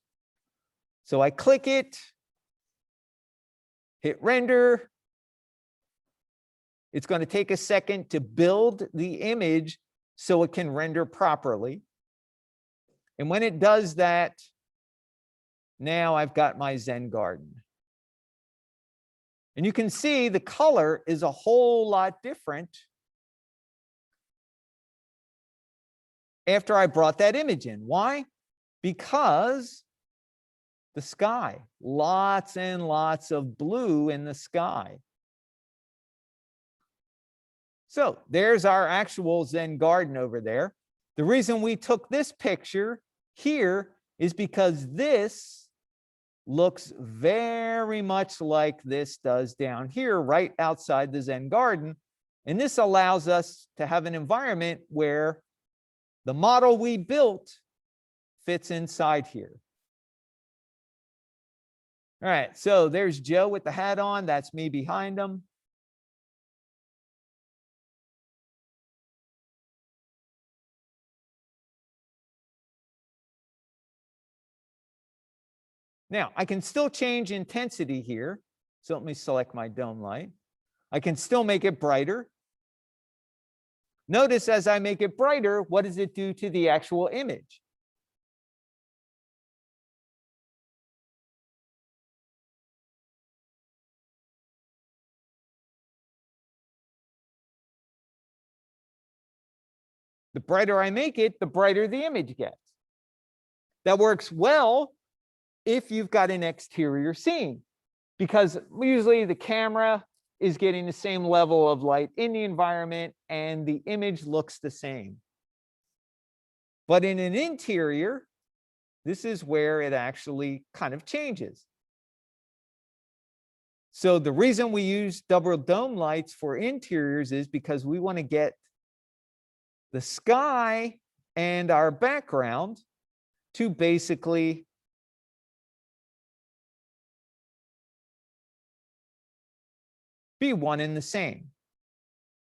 So I click it, hit render. It's going to take a second to build the image so it can render properly. And when it does that, now I've got my Zen garden. And you can see the color is a whole lot different after I brought that image in. Why? Because the sky, lots and lots of blue in the sky. So there's our actual Zen garden over there. The reason we took this picture here is because this looks very much like this does down here, right outside the Zen garden. And this allows us to have an environment where the model we built fits inside here. All right, so there's Joe with the hat on. That's me behind him. Now, I can still change intensity here. So let me select my dome light. I can still make it brighter. Notice as I make it brighter, what does it do to the actual image? The brighter I make it, the brighter the image gets. That works well if you've got an exterior scene, because usually the camera is getting the same level of light in the environment and the image looks the same. But in an interior, this is where it actually kind of changes. So the reason we use double dome lights for interiors is because we want to get the sky and our background to basically be one and the same.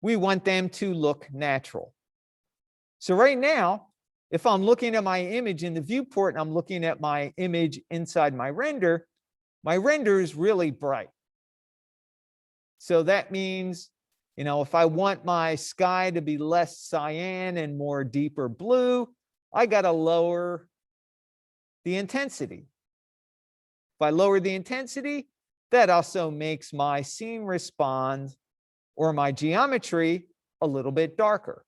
We want them to look natural. So right now, if I'm looking at my image in the viewport and I'm looking at my image inside my render is really bright. So that means, if I want my sky to be less cyan and more deeper blue, I got to lower the intensity. If I lower the intensity, that also makes my scene respond or my geometry a little bit darker.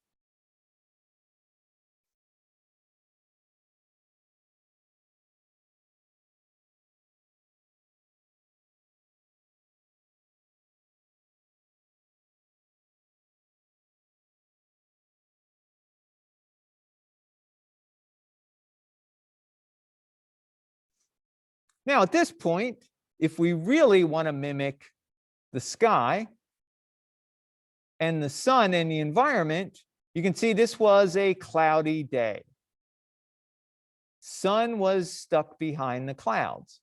Now, at this point, if we really want to mimic the sky and the sun and the environment, you can see this was a cloudy day. Sun was stuck behind the clouds.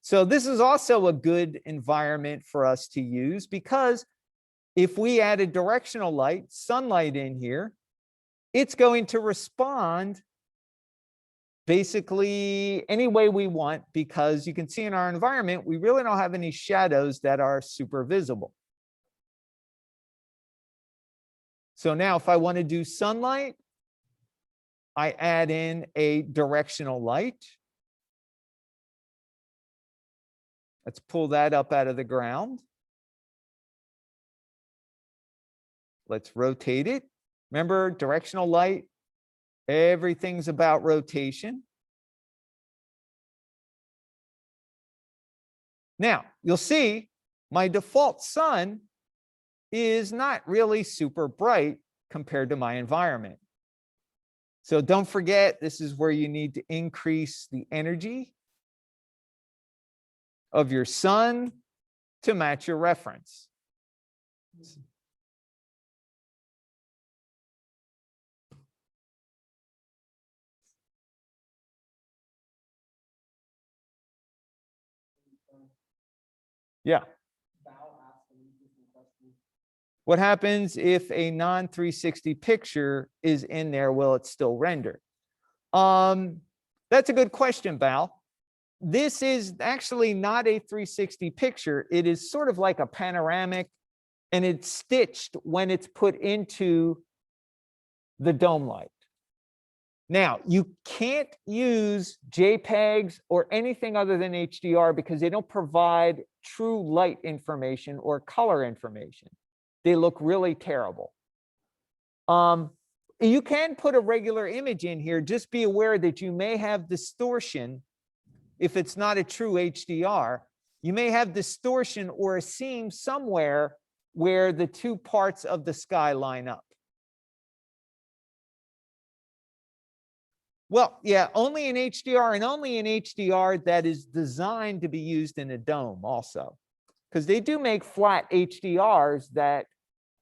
So this is also a good environment for us to use, because if we add a directional light, sunlight in here, it's going to respond basically any way we want, because you can see in our environment, we really don't have any shadows that are super visible. So now if I want to do sunlight, I add in a directional light. Let's pull that up out of the ground. Let's rotate it. Remember, directional light, everything's about rotation. Now, you'll see my default sun is not really super bright compared to my environment. So don't forget, this is where you need to increase the energy of your sun to match your reference. Yeah. What happens if a non-360 picture is in there? Will it still render? That's a good question, Val. This is actually not a 360 picture. It is sort of like a panoramic, and it's stitched when it's put into the dome light. Now, you can't use JPEGs or anything other than HDR because they don't provide true light information or color information. They look really terrible. You can put a regular image in here. Just be aware that you may have distortion if it's not a true HDR. You may have distortion or a seam somewhere where the two parts of the sky line up. Well, yeah, only in HDR, and only in HDR that is designed to be used in a dome also. Because they do make flat HDRs that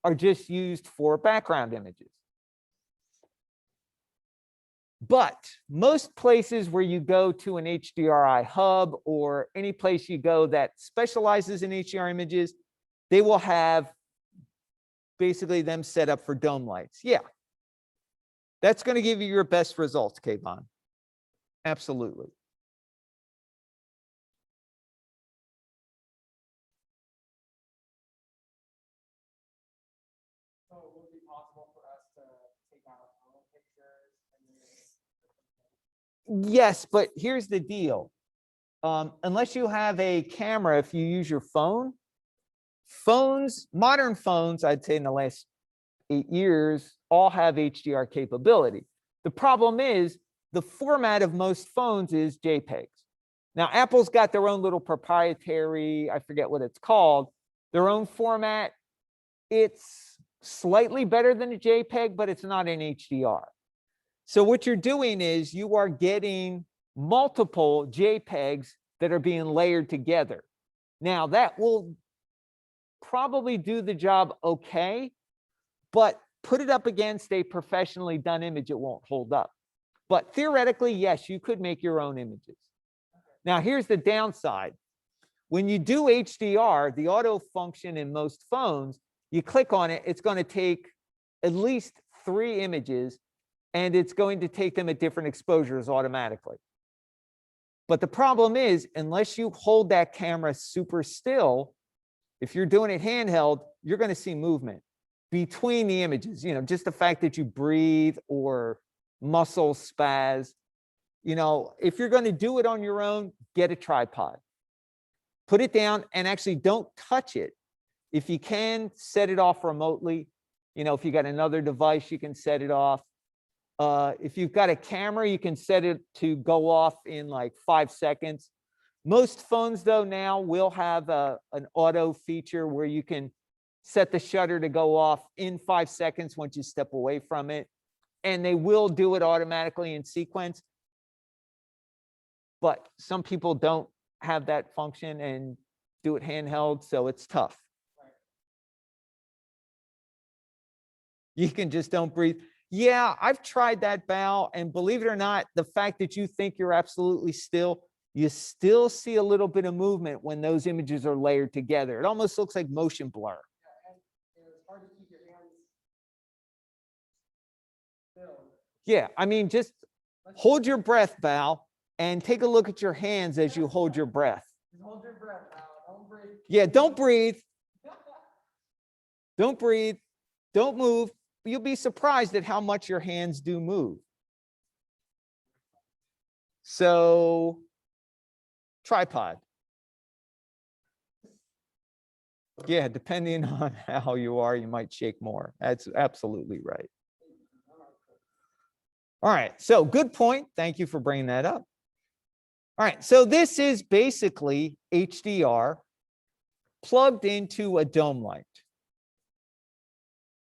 are just used for background images. But most places where you go to an HDRI hub or any place you go that specializes in HDR images, they will have basically them set up for dome lights. Yeah. That's going to give you your best results, Kayvon. Absolutely. So would it be possible for us to take out our own pictures and then... Yes, but here's the deal. Unless you have a camera, if you use your phone, modern phones, I'd say in the last 8 years, all have HDR capability. The problem is the format of most phones is JPEGs. Now, Apple's got their own little proprietary, I forget what it's called, their own format. It's slightly better than a JPEG, but it's not an HDR. So what you're doing is you are getting multiple JPEGs that are being layered together. Now, that will probably do the job okay, but put it up against a professionally done image, it won't hold up. But theoretically, yes, you could make your own images. Now, here's the downside. When you do HDR, the auto function in most phones, you click on it, it's going to take at least 3 images, and it's going to take them at different exposures automatically. But the problem is, unless you hold that camera super still, if you're doing it handheld, you're going to see movement between the images. You know, just the fact that you breathe or muscle spaz. You know, if you're going to do it on your own, get a tripod. Put it down and actually don't touch it. If you can, set it off remotely. You know, if you got another device, you can set it off. If you've got a camera, you can set it to go off in like 5 seconds. Most phones, though, now will have an auto feature where you can set the shutter to go off in 5 seconds once you step away from it. And they will do it automatically in sequence. But some people don't have that function and do it handheld, so it's tough. You can just don't breathe. Yeah, I've tried that, Val, and believe it or not, the fact that you think you're absolutely still, you still see a little bit of movement when those images are layered together. It almost looks like motion blur. Yeah, and it's hard to keep your hands still. Yeah, I mean, just hold your breath, Val, and take a look at your hands as you hold your breath. Just hold your breath, Al. Don't breathe. Yeah, don't breathe. Don't breathe. Don't move. You'll be surprised at how much your hands do move. So, tripod. Yeah, depending on how you are, you might shake more. That's absolutely right. All right, so good point. Thank you for bringing that up. All right, so this is basically HDR plugged into a dome light.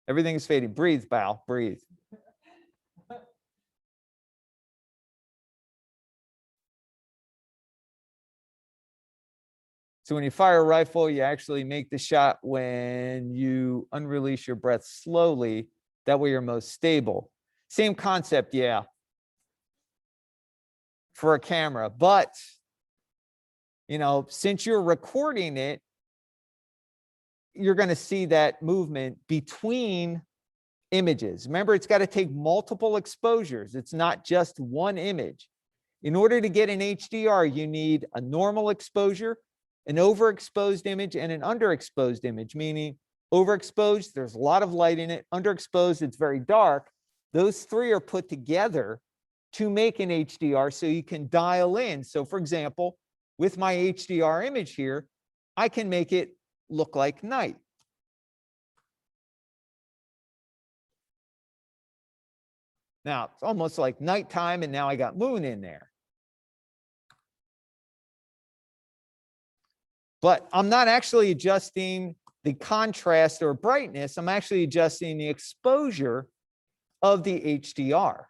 Everything is fading. Breathe, Val, breathe. So when you fire a rifle, you actually make the shot when you unrelease your breath slowly. That way you're most stable. Same concept, yeah, for a camera. But, you know, since you're recording it, you're going to see that movement between images. Remember, it's got to take multiple exposures. It's not just one image. In order to get an HDR, you need a normal exposure, an overexposed image, and an underexposed image, meaning overexposed, there's a lot of light in it. Underexposed, it's very dark. Those three are put together to make an HDR so you can dial in. So for example, with my HDR image here, I can make it look like night. Now it's almost like nighttime, and now I got moon in there. But I'm not actually adjusting the contrast or brightness. I'm actually adjusting the exposure of the HDR.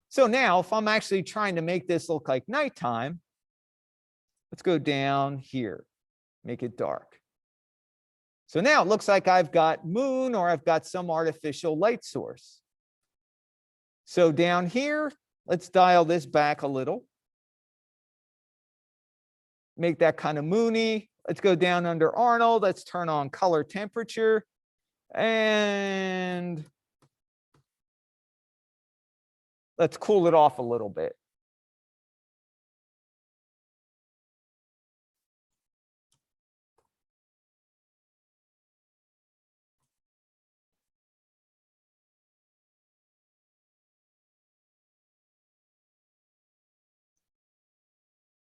So now if I'm actually trying to make this look like nighttime, let's go down here, make it dark. So now it looks like I've got moon, or I've got some artificial light source. So down here, let's dial this back a little. Make that kind of moony. Let's go down under Arnold. Let's turn on color temperature. And let's cool it off a little bit.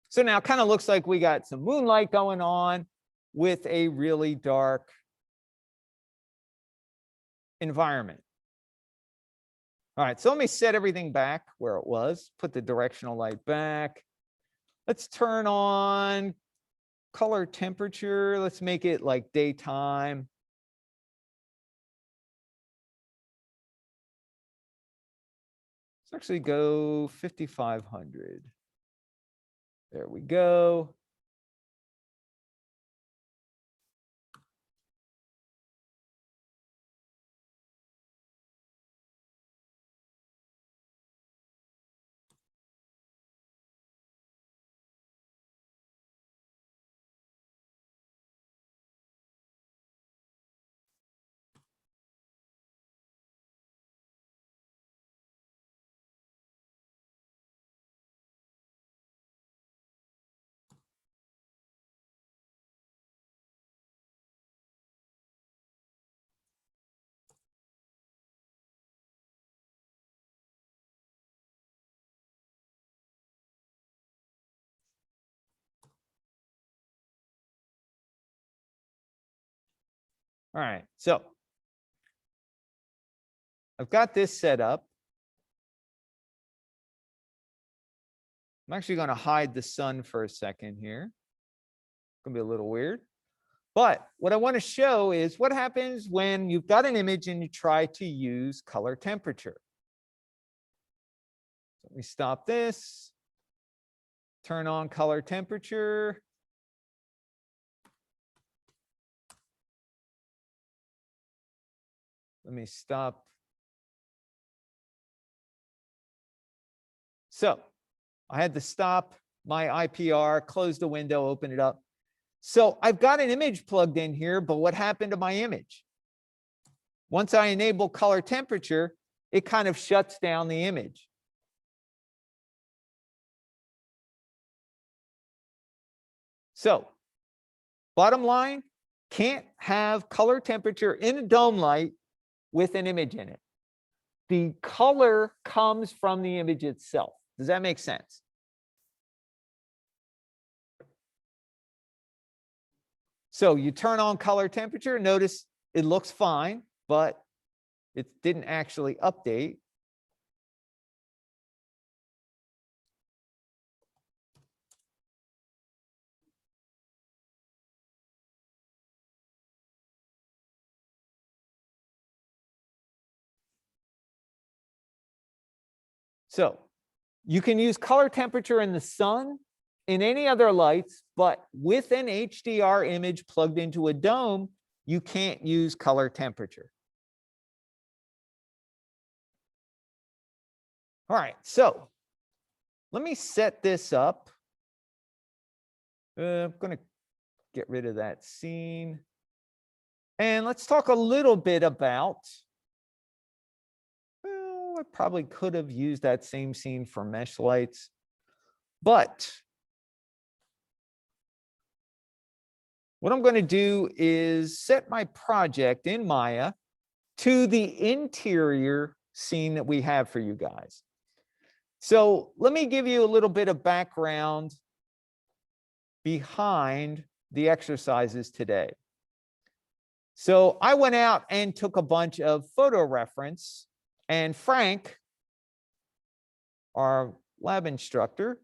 So now it kind of looks like we got some moonlight going on with a really dark environment. All right, so let me set everything back where it was, put the directional light back. Let's turn on color temperature. Let's make it like daytime. Let's actually go 5,500. There we go. All right, so I've got this set up. I'm actually going to hide the sun for a second here. It's going to be a little weird. But what I want to show is what happens when you've got an image and you try to use color temperature. So let me stop this. Turn on color temperature. Let me stop. So I had to stop my IPR, close the window, open it up. So I've got an image plugged in here, but what happened to my image? Once I enable color temperature, it kind of shuts down the image. So bottom line, can't have color temperature in a dome light with an image in it. The color comes from the image itself. Does that make sense? So you turn on color temperature, notice it looks fine, but it didn't actually update. So you can use color temperature in the sun, in any other lights, but with an HDR image plugged into a dome, you can't use color temperature. All right, so let me set this up. I'm going to get rid of that scene. And let's talk a little bit about, well, I probably could have used that same scene for mesh lights, but what I'm going to do is set my project in Maya to the interior scene that we have for you guys. So let me give you a little bit of background behind the exercises today. So I went out and took a bunch of photo reference, and Frank, our lab instructor,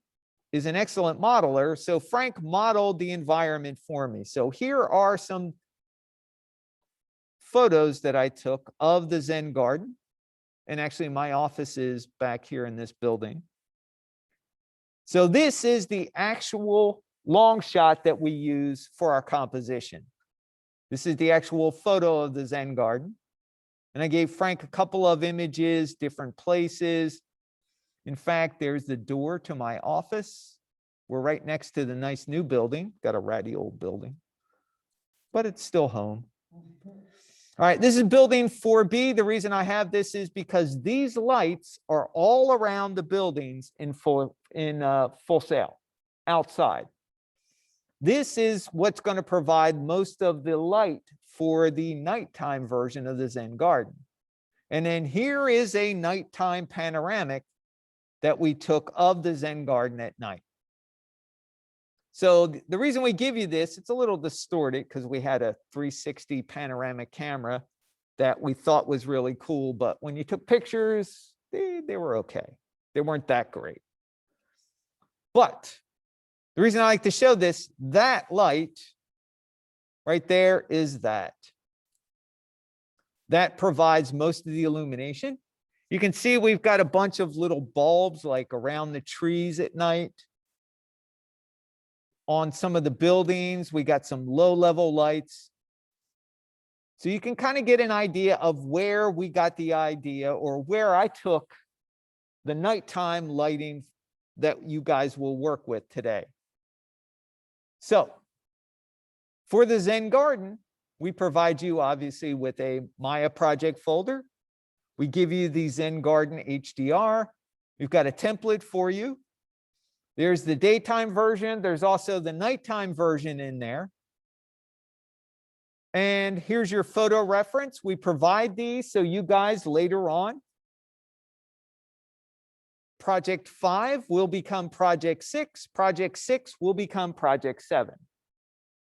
is an excellent modeler. So Frank modeled the environment for me. So here are some photos that I took of the Zen garden. And actually my office is back here in this building. So this is the actual long shot that we use for our composition. This is the actual photo of the Zen garden. And I gave Frank a couple of images, different places. In fact, there's the door to my office. We're right next to the nice new building. Got a ratty old building, but it's still home. All right, this is building 4B. The reason I have this is because these lights are all around the buildings in full sail outside. This is what's going to provide most of the light for the nighttime version of the Zen garden. And then here is a nighttime panoramic that we took of the Zen garden at night. So the reason we give you this, it's a little distorted because we had a 360 panoramic camera that we thought was really cool. But when you took pictures, they were okay. They weren't that great. But the reason I like to show this, that light right there is that. That provides most of the illumination. You can see we've got a bunch of little bulbs like around the trees at night. On some of the buildings, we got some low-level lights. So you can kind of get an idea of where we got the idea or where I took the nighttime lighting that you guys will work with today. So for the Zen garden, we provide you obviously with a Maya project folder. We give you the Zen garden HDR. We've got a template for you. There's the daytime version. There's also the nighttime version in there. And here's your photo reference. We provide these so you guys later on, Project 5 will become Project 6. Project 6 will become Project 7.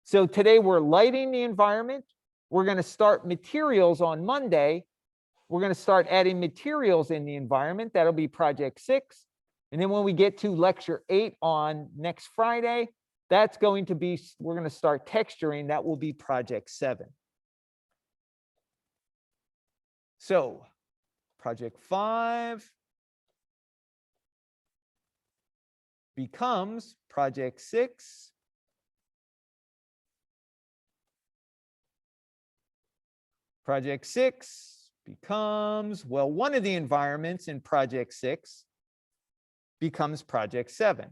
So today we're lighting the environment. We're going to start materials on Monday. We're going to start adding materials in the environment. That'll be Project 6. And then when we get to Lecture 8 on next Friday, that's going to be, we're going to start texturing. That will be Project 7. So Project 5 becomes Project 6. Project 6 becomes, well, one of the environments in Project 6 becomes Project 7.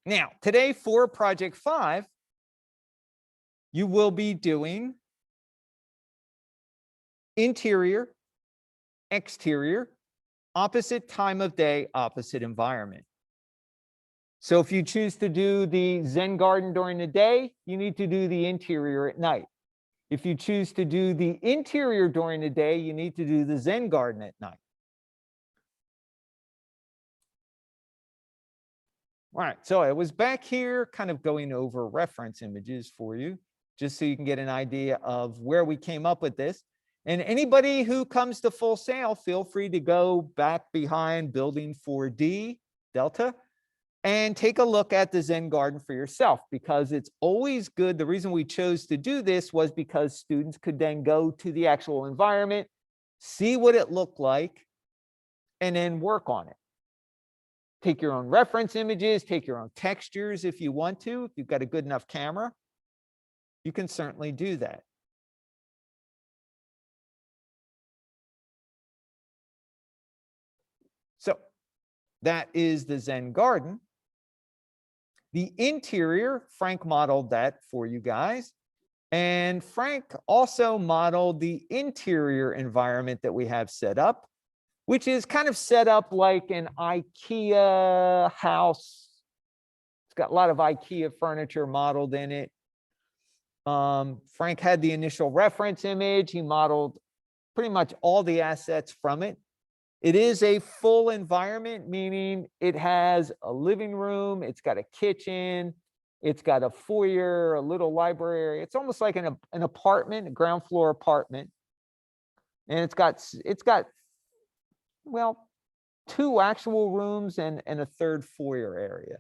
Now, today for Project 5, you will be doing interior, exterior, opposite time of day, opposite environment. So if you choose to do the Zen garden during the day, you need to do the interior at night. If you choose to do the interior during the day, you need to do the Zen garden at night. All right, so I was back here kind of going over reference images for you, just so you can get an idea of where we came up with this. And anybody who comes to Full Sail, feel free to go back behind building 4D, Delta, and take a look at the Zen garden for yourself, because it's always good. The reason we chose to do this was because students could then go to the actual environment, see what it looked like, and then work on it. Take your own reference images, take your own textures if you want to. If you've got a good enough camera, you can certainly do that. So that is the Zen garden. The interior, Frank modeled that for you guys. And Frank also modeled the interior environment that we have set up, which is kind of set up like an IKEA house. It's got a lot of IKEA furniture modeled in it. Frank had the initial reference image. He modeled pretty much all the assets from it. It is a full environment, meaning it has a living room, it's got a kitchen, it's got a foyer, a little library. It's almost like an apartment, a ground floor apartment. And it's got, well, 2 actual rooms and a 3rd foyer area.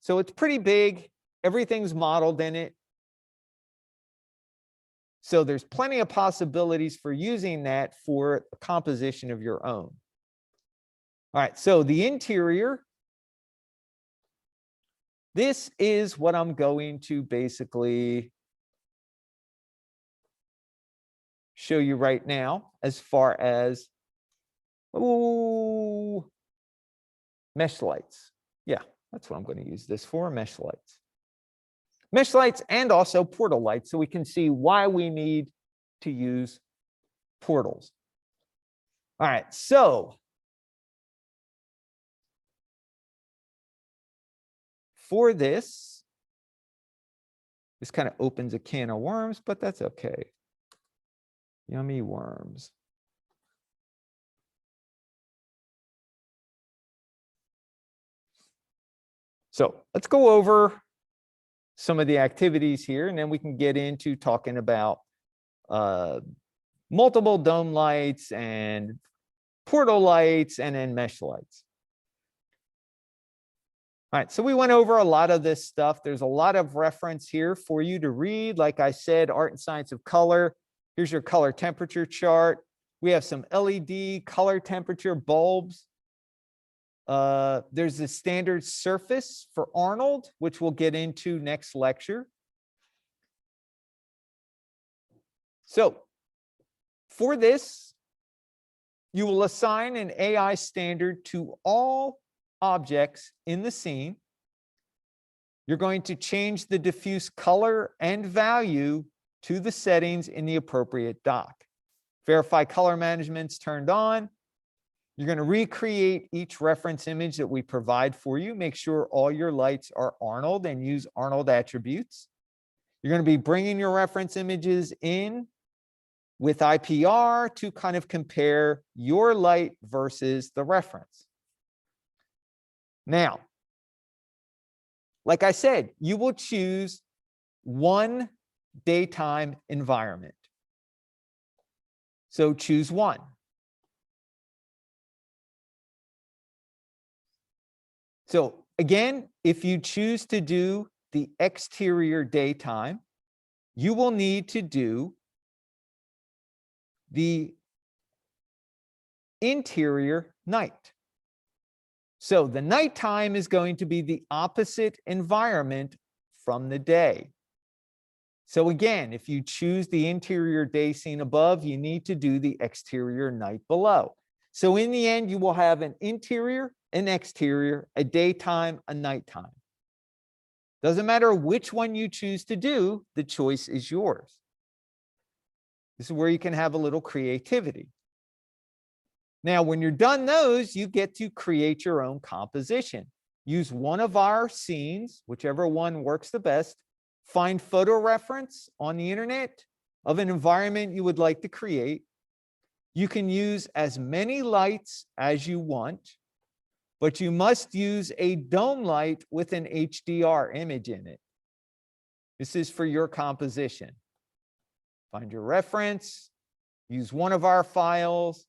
So it's pretty big. Everything's modeled in it. So there's plenty of possibilities for using that for a composition of your own. All right, so the interior. This is what I'm going to basically show you right now as far as mesh lights. Yeah, that's what I'm going to use this for, mesh lights. Mesh lights and also portal lights, so we can see why we need to use portals. All right, so for this kind of opens a can of worms, but that's okay. Yummy worms. So let's go over some of the activities here, and then we can get into talking about multiple dome lights and portal lights and then mesh lights. All right, so we went over a lot of this stuff. There's a lot of reference here for you to read. Like I said, Art and Science of Color. Here's your color temperature chart. We have some LED color temperature bulbs. There's the standard surface for Arnold, which we'll get into next lecture. So for this, you will assign an AI standard to all objects in the scene. You're going to change the diffuse color and value to the settings in the appropriate dock. Verify color management's turned on. You're going to recreate each reference image that we provide for you. Make sure all your lights are Arnold and use Arnold attributes. You're going to be bringing your reference images in with IPR to kind of compare your light versus the reference. Now, like I said, you will choose one daytime environment. So choose one. So again, if you choose to do the exterior daytime, you will need to do the interior night. So the nighttime is going to be the opposite environment from the day. So again, if you choose the interior day scene above, you need to do the exterior night below. So in the end, you will have an interior, an exterior, a daytime, a nighttime. Doesn't matter which one you choose to do, the choice is yours. This is where you can have a little creativity. Now, when you're done those, you get to create your own composition. Use one of our scenes, whichever one works the best. Find photo reference on the internet of an environment you would like to create. You can use as many lights as you want, but you must use a dome light with an HDR image in it. This is for your composition. Find your reference, use one of our files.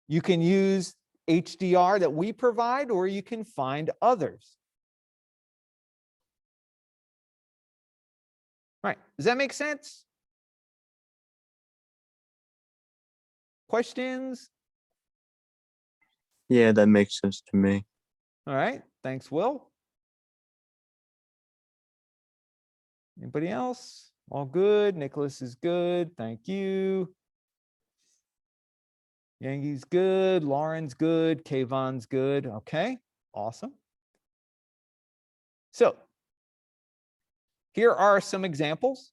You can use HDR that we provide, or you can find others. All right, does that make sense? Questions? Yeah, that makes sense to me. All right, thanks, Will. Anybody else? All good. Nicholas is good. Thank you. Yangi's good. Lauren's good. Kayvon's good. Okay, awesome. So Here are some examples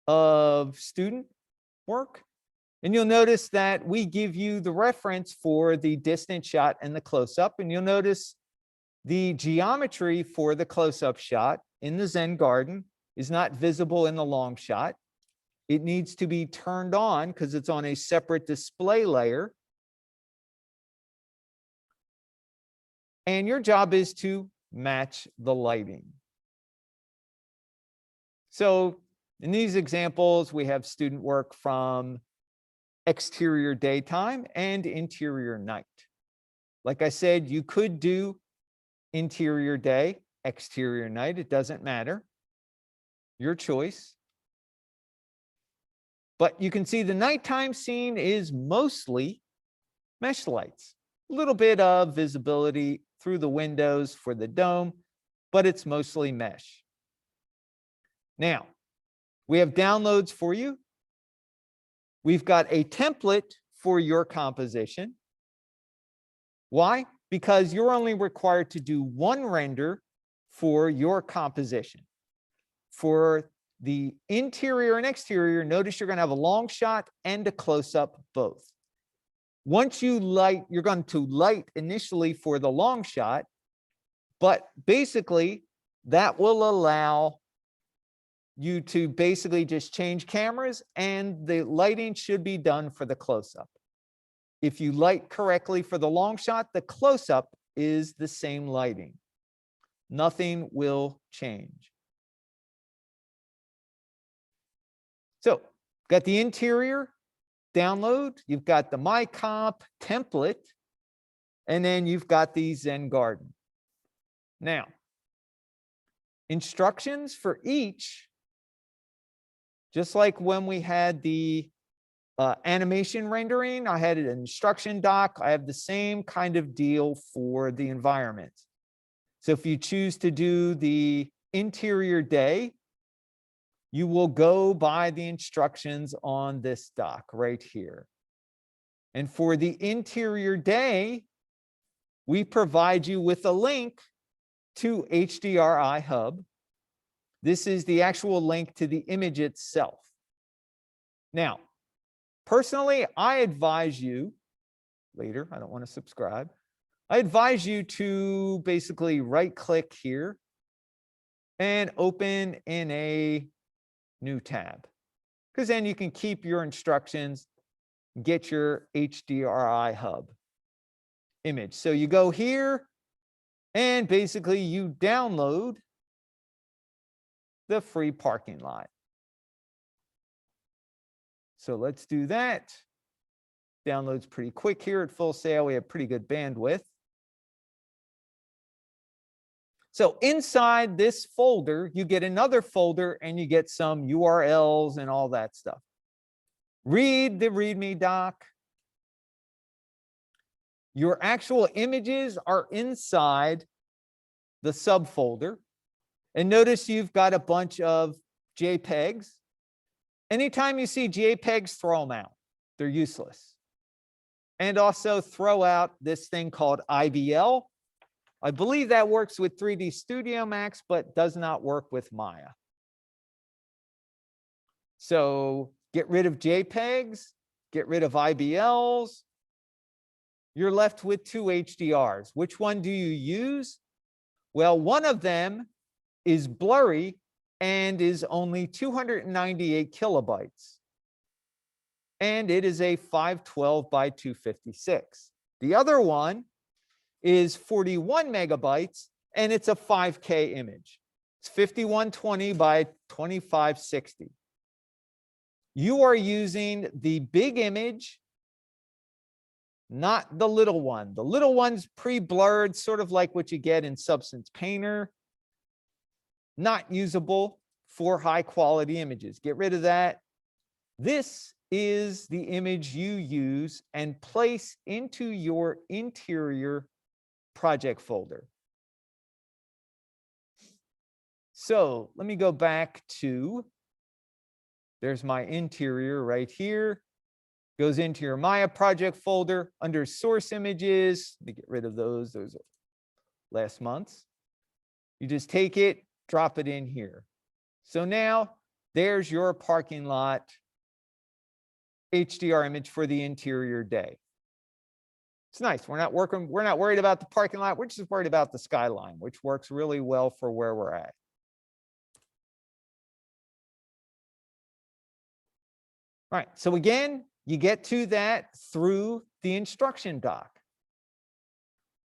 of student work. And you'll notice that we give you the reference for the distant shot and the close-up. And you'll notice the geometry for the close-up shot in the Zen garden is not visible in the long shot. It needs to be turned on because it's on a separate display layer. And your job is to match the lighting. So in these examples, we have student work from exterior daytime and interior night. Like I said, you could do interior day, exterior night. It doesn't matter. Your choice. But you can see the nighttime scene is mostly mesh lights. A little bit of visibility through the windows for the dome, but it's mostly mesh. Now, we have downloads for you. We've got a template for your composition. Why? Because you're only required to do one render for your composition. For the interior and exterior, notice you're going to have a long shot and a close-up both. Once you light, you're going to light initially for the long shot, but basically that will allow you to basically just change cameras, and the lighting should be done for the close-up. If you light correctly for the long shot, the close-up is the same lighting. Nothing will change. So, got the interior download, you've got the My Comp template, and then you've got the Zen garden. Now, instructions for each, just like when we had the animation rendering, I had an instruction doc. I have the same kind of deal for the environment. So if you choose to do the interior day, you will go by the instructions on this doc right here. And for the interior day, we provide you with a link to HDRI Hub. This is the actual link to the image itself. Now, personally, I advise you, later, I don't want to subscribe. I advise you to basically right-click here and open in a new tab, because then you can keep your instructions, get your HDRI Hub image. So you go here and basically you download the free parking lot. So let's do that. Downloads pretty quick here at Full Sail. We have pretty good bandwidth. So inside this folder, you get another folder and you get some URLs and all that stuff. Read the README doc. Your actual images are inside the subfolder. And notice you've got a bunch of JPEGs. Anytime you see JPEGs, throw them out. They're useless. And also throw out this thing called IBL. I believe that works with 3D Studio Max, but does not work with Maya. So get rid of JPEGs, get rid of IBLs. You're left with two HDRs. Which one do you use? Well, one of them is blurry and is only 298 kilobytes. And it is a 512 by 256. The other one is 41 megabytes, and it's a 5K image. It's 5120 by 2560. You are using the big image, not the little one. The little one's pre-blurred, sort of like what you get in Substance Painter. Not usable for high quality images. Get rid of that. This is the image you use and place into your interior project folder. So let me go back to, there's my interior right here. Goes into your Maya project folder under source images. Let me get rid of those. Those are last month's. You just take it, drop it in here. So now there's your parking lot HDR image for the interior day. It's nice. We're not worried about the parking lot. We're just worried about the skyline, which works really well for where we're at. All right. So again, you get to that through the instruction doc.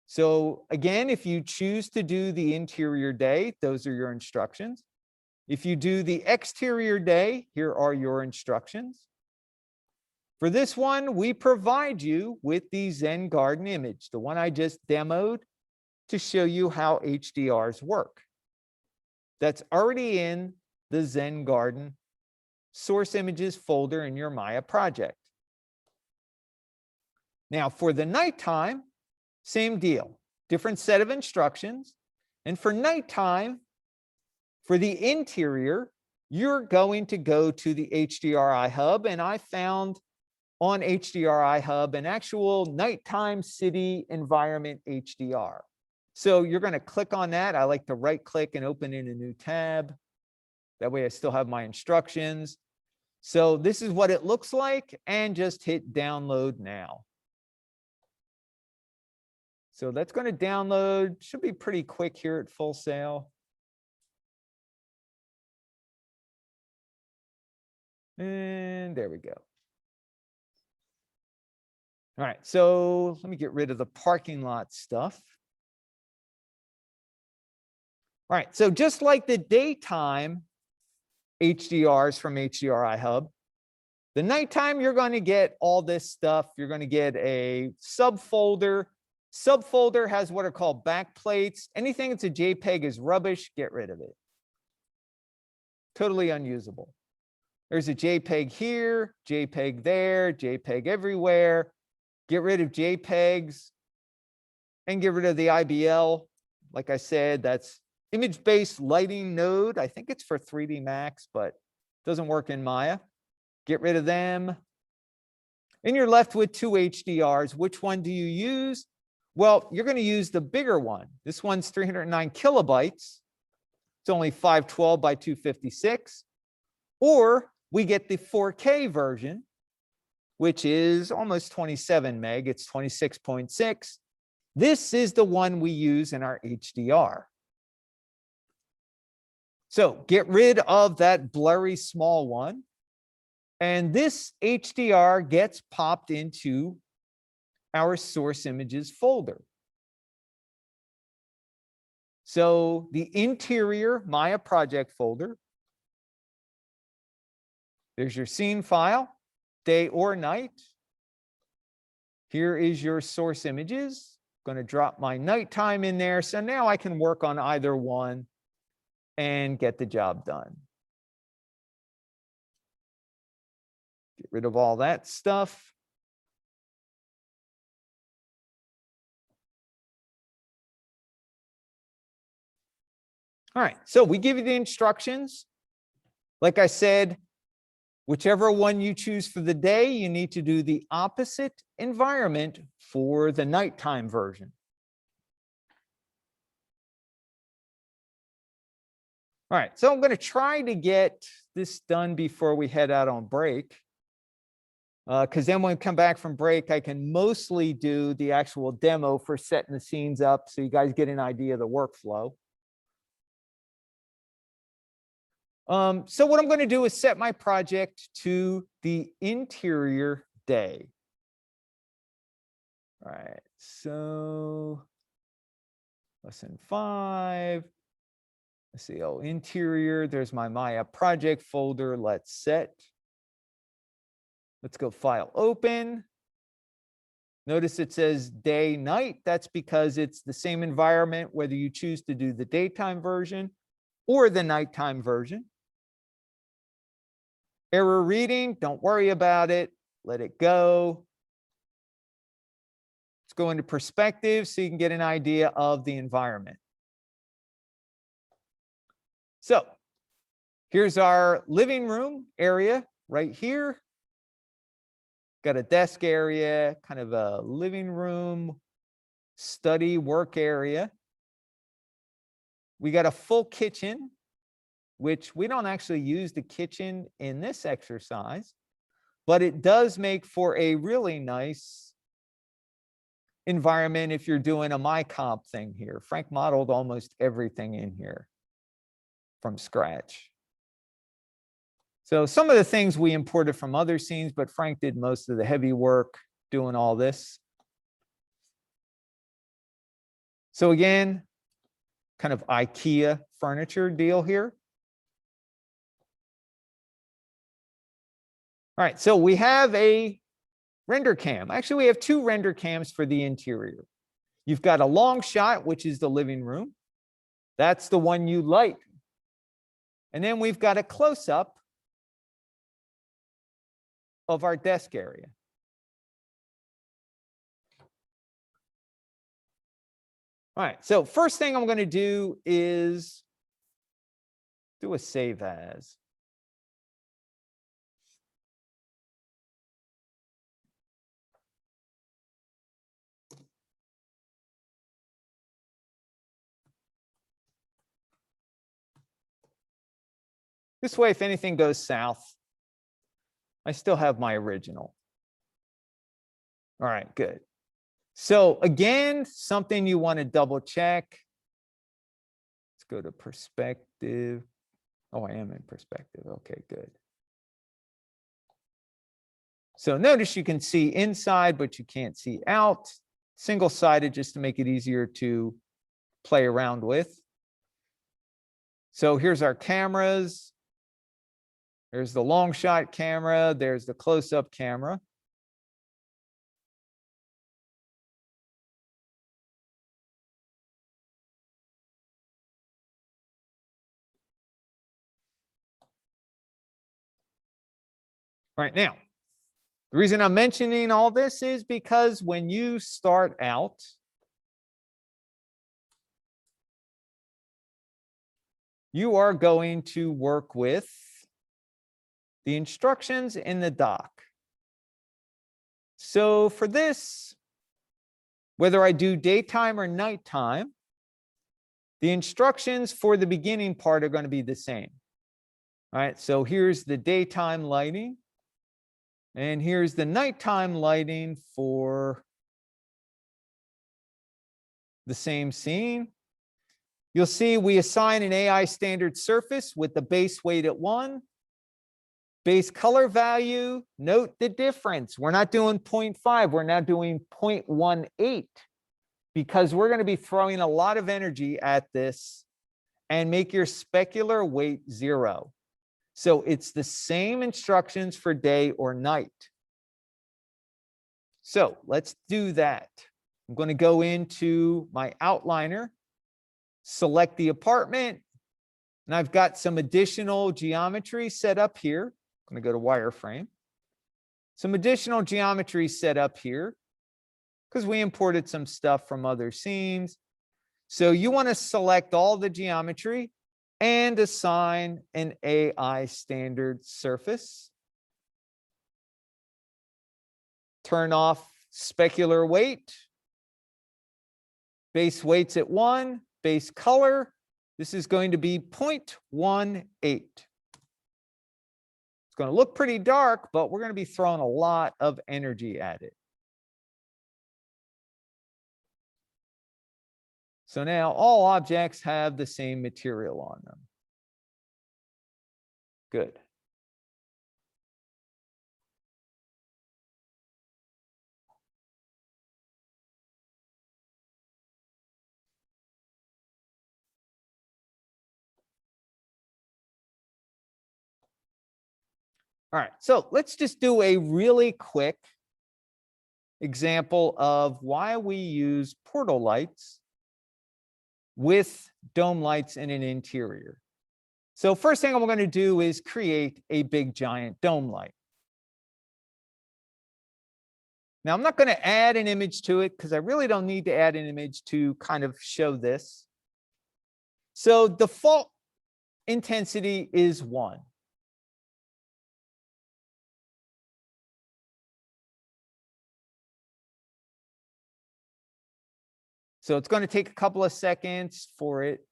So again, if you choose to do the interior day, those are your instructions. If you do the exterior day, here are your instructions. For this one, we provide you with the Zen Garden image, the one I just demoed to show you how HDRs work. That's already in the Zen Garden source images folder in your Maya project. Now for the nighttime, same deal, different set of instructions. And for nighttime, for the interior, you're going to go to the HDRI hub, and I found on HDRI hub an actual nighttime city environment HDR. So you're going to click on that. I like to right click and open in a new tab. That way I still have my instructions. So this is what it looks like, and just hit download now. So that's going to download, should be pretty quick here at Full Sail. And there we go. All right, so let me get rid of the parking lot stuff. All right, so just like the daytime HDRs from HDRI Hub, the nighttime, you're going to get all this stuff. You're going to get a subfolder. Subfolder has what are called backplates. Anything that's a JPEG is rubbish, get rid of it. Totally unusable. There's a JPEG here, JPEG there, JPEG everywhere. Get rid of JPEGs and get rid of the IBL. Like I said, that's image-based lighting node. I think it's for 3D Max, but doesn't work in Maya. Get rid of them. And you're left with two HDRs. Which one do you use? Well, you're going to use the bigger one. This one's 309 kilobytes. It's only 512 by 256. Or we get the 4K version, which is almost 27 meg. It's 26.6. This is the one we use in our HDR. So get rid of that blurry small one. And this HDR gets popped into our source images folder. So the interior Maya project folder, there's your scene file, day or night. Here is your source images. I'm going to drop my nighttime in there. So now I can work on either one and get the job done. Get rid of all that stuff. All right, so we give you the instructions. Like I said, whichever one you choose for the day, you need to do the opposite environment for the nighttime version. All right, so I'm going to try to get this done before we head out on break. Because then when we come back from break, I can mostly do the actual demo for setting the scenes up so you guys get an idea of the workflow. So what I'm going to do is set my project to the interior day. All right, so lesson 5. Let's see, oh, interior, there's my Maya project folder. Let's set. Let's go file open. Notice it says day, night. That's because it's the same environment, whether you choose to do the daytime version or the nighttime version. Error reading, don't worry about it. Let it go. Let's go into perspective so you can get an idea of the environment. So here's our living room area right here. Got a desk area, kind of a living room, study, work area. We got a full kitchen. which we don't actually use the kitchen in this exercise, but it does make for a really nice environment if you're doing a MyComp thing here. Frank modeled almost everything in here from scratch. So some of the things we imported from other scenes, but Frank did most of the heavy work doing all this. So again, kind of IKEA furniture deal here. All right, so we have a render cam. Actually, we have two render cams for the interior. You've got a long shot, which is the living room. That's the one you like. And then we've got a close-up of our desk area. All right, so first thing I'm going to do is do a save as. This way, if anything goes south, I still have my original. All right, good. So again, something you want to double check. Let's go to perspective. Oh, I am in perspective. Okay, good. So notice you can see inside, but you can't see out. Single-sided just to make it easier to play around with. So here's our cameras. There's the long shot camera. There's the close-up camera. All right, now, the reason I'm mentioning all this is because when you start out, you are going to work with the instructions in the doc. So for this, whether I do daytime or nighttime, the instructions for the beginning part are going to be the same. All right, so here's the daytime lighting. And here's the nighttime lighting for the same scene. You'll see we assign an AI standard surface with the base weight at 1. Base color value, note the difference. We're not doing 0.5, we're now doing 0.18 because we're going to be throwing a lot of energy at this and make your specular weight 0. So it's the same instructions for day or night. So let's do that. I'm going to go into my outliner, select the apartment, and I've got some additional geometry set up here. I'm going to go to wireframe. Some additional geometry set up here because we imported some stuff from other scenes. So you want to select all the geometry and assign an AI standard surface. Turn off specular weight. Base weights at 1. Base color. This is going to be 0.18. It's going to look pretty dark, but we're going to be throwing a lot of energy at it. So now all objects have the same material on them. Good. All right, so let's just do a really quick example of why we use portal lights with dome lights in an interior. So first thing I'm going to do is create a big giant dome light. Now I'm not going to add an image to it because I really don't need to add an image to kind of show this. So default intensity is 1. So it's going to take a couple of seconds for it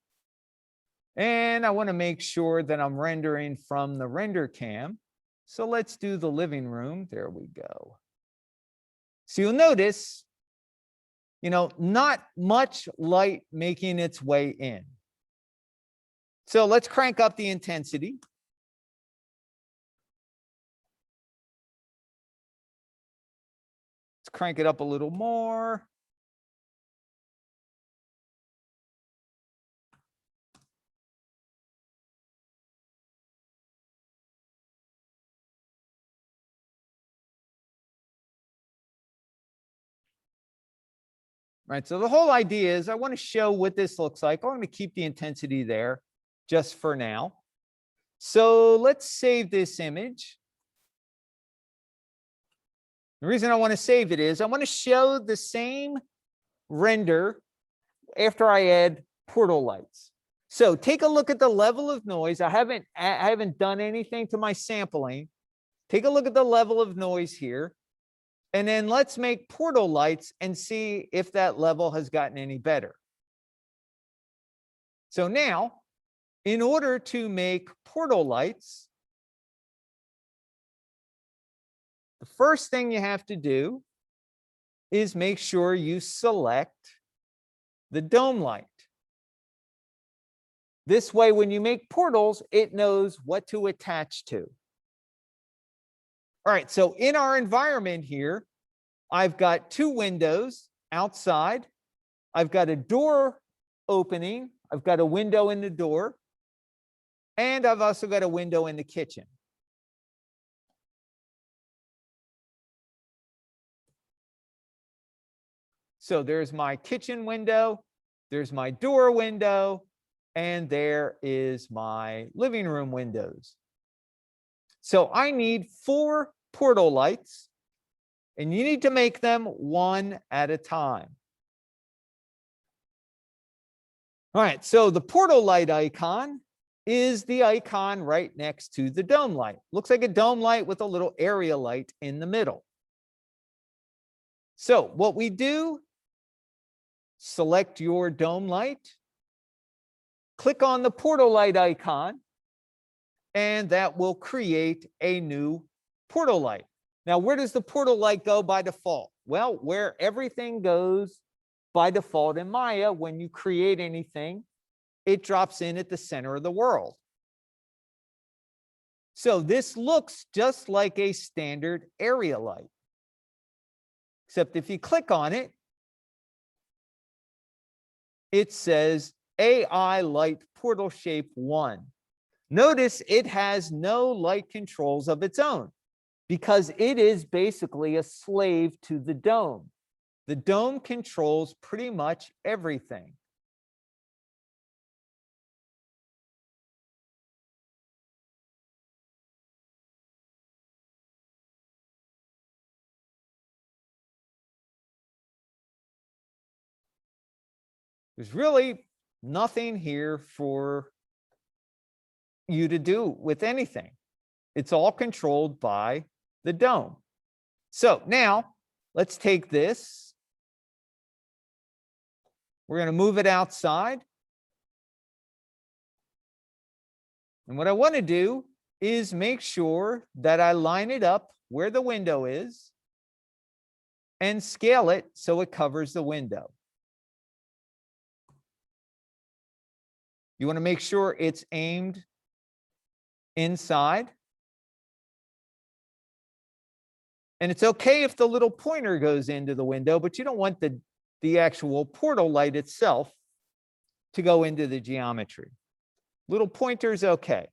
And I want to make sure that I'm rendering from the render cam. So let's do the living room. There we go. So you'll notice, not much light making its way in. So let's crank up the intensity. Let's crank it up a little more. Right, so the whole idea is I want to show what this looks like. I'm going to keep the intensity there just for now. So let's save this image. The reason I want to save it is I want to show the same render after I add portal lights. So take a look at the level of noise. I haven't done anything to my sampling. Take a look at the level of noise here. And then let's make portal lights and see if that level has gotten any better. So now, in order to make portal lights, the first thing you have to do is make sure you select the dome light. This way, when you make portals, it knows what to attach to. All right, so in our environment here, I've got two windows outside. I've got a door opening. I've got a window in the door. And I've also got a window in the kitchen. So there's my kitchen window. There's my door window. And there is my living room windows. So I need 4 portal lights. And you need to make them one at a time. All right, so the portal light icon is the icon right next to the dome light. Looks like a dome light with a little area light in the middle. So what we do, select your dome light, click on the portal light icon, and that will create a new portal light. Now, where does the portal light go by default? Well, where everything goes by default in Maya, when you create anything, it drops in at the center of the world. So this looks just like a standard area light, except if you click on it, it says AI Light Portal Shape 1. Notice it has no light controls of its own, because it is basically a slave to the dome. The dome controls pretty much everything. There's really nothing here for you to do with anything. It's all controlled by the dome. So now let's take this. We're going to move it outside. And what I want to do is make sure that I line it up where the window is and scale it so it covers the window. You want to make sure it's aimed inside. And it's okay if the little pointer goes into the window, but you don't want the actual portal light itself to go into the geometry. Little pointer is okay.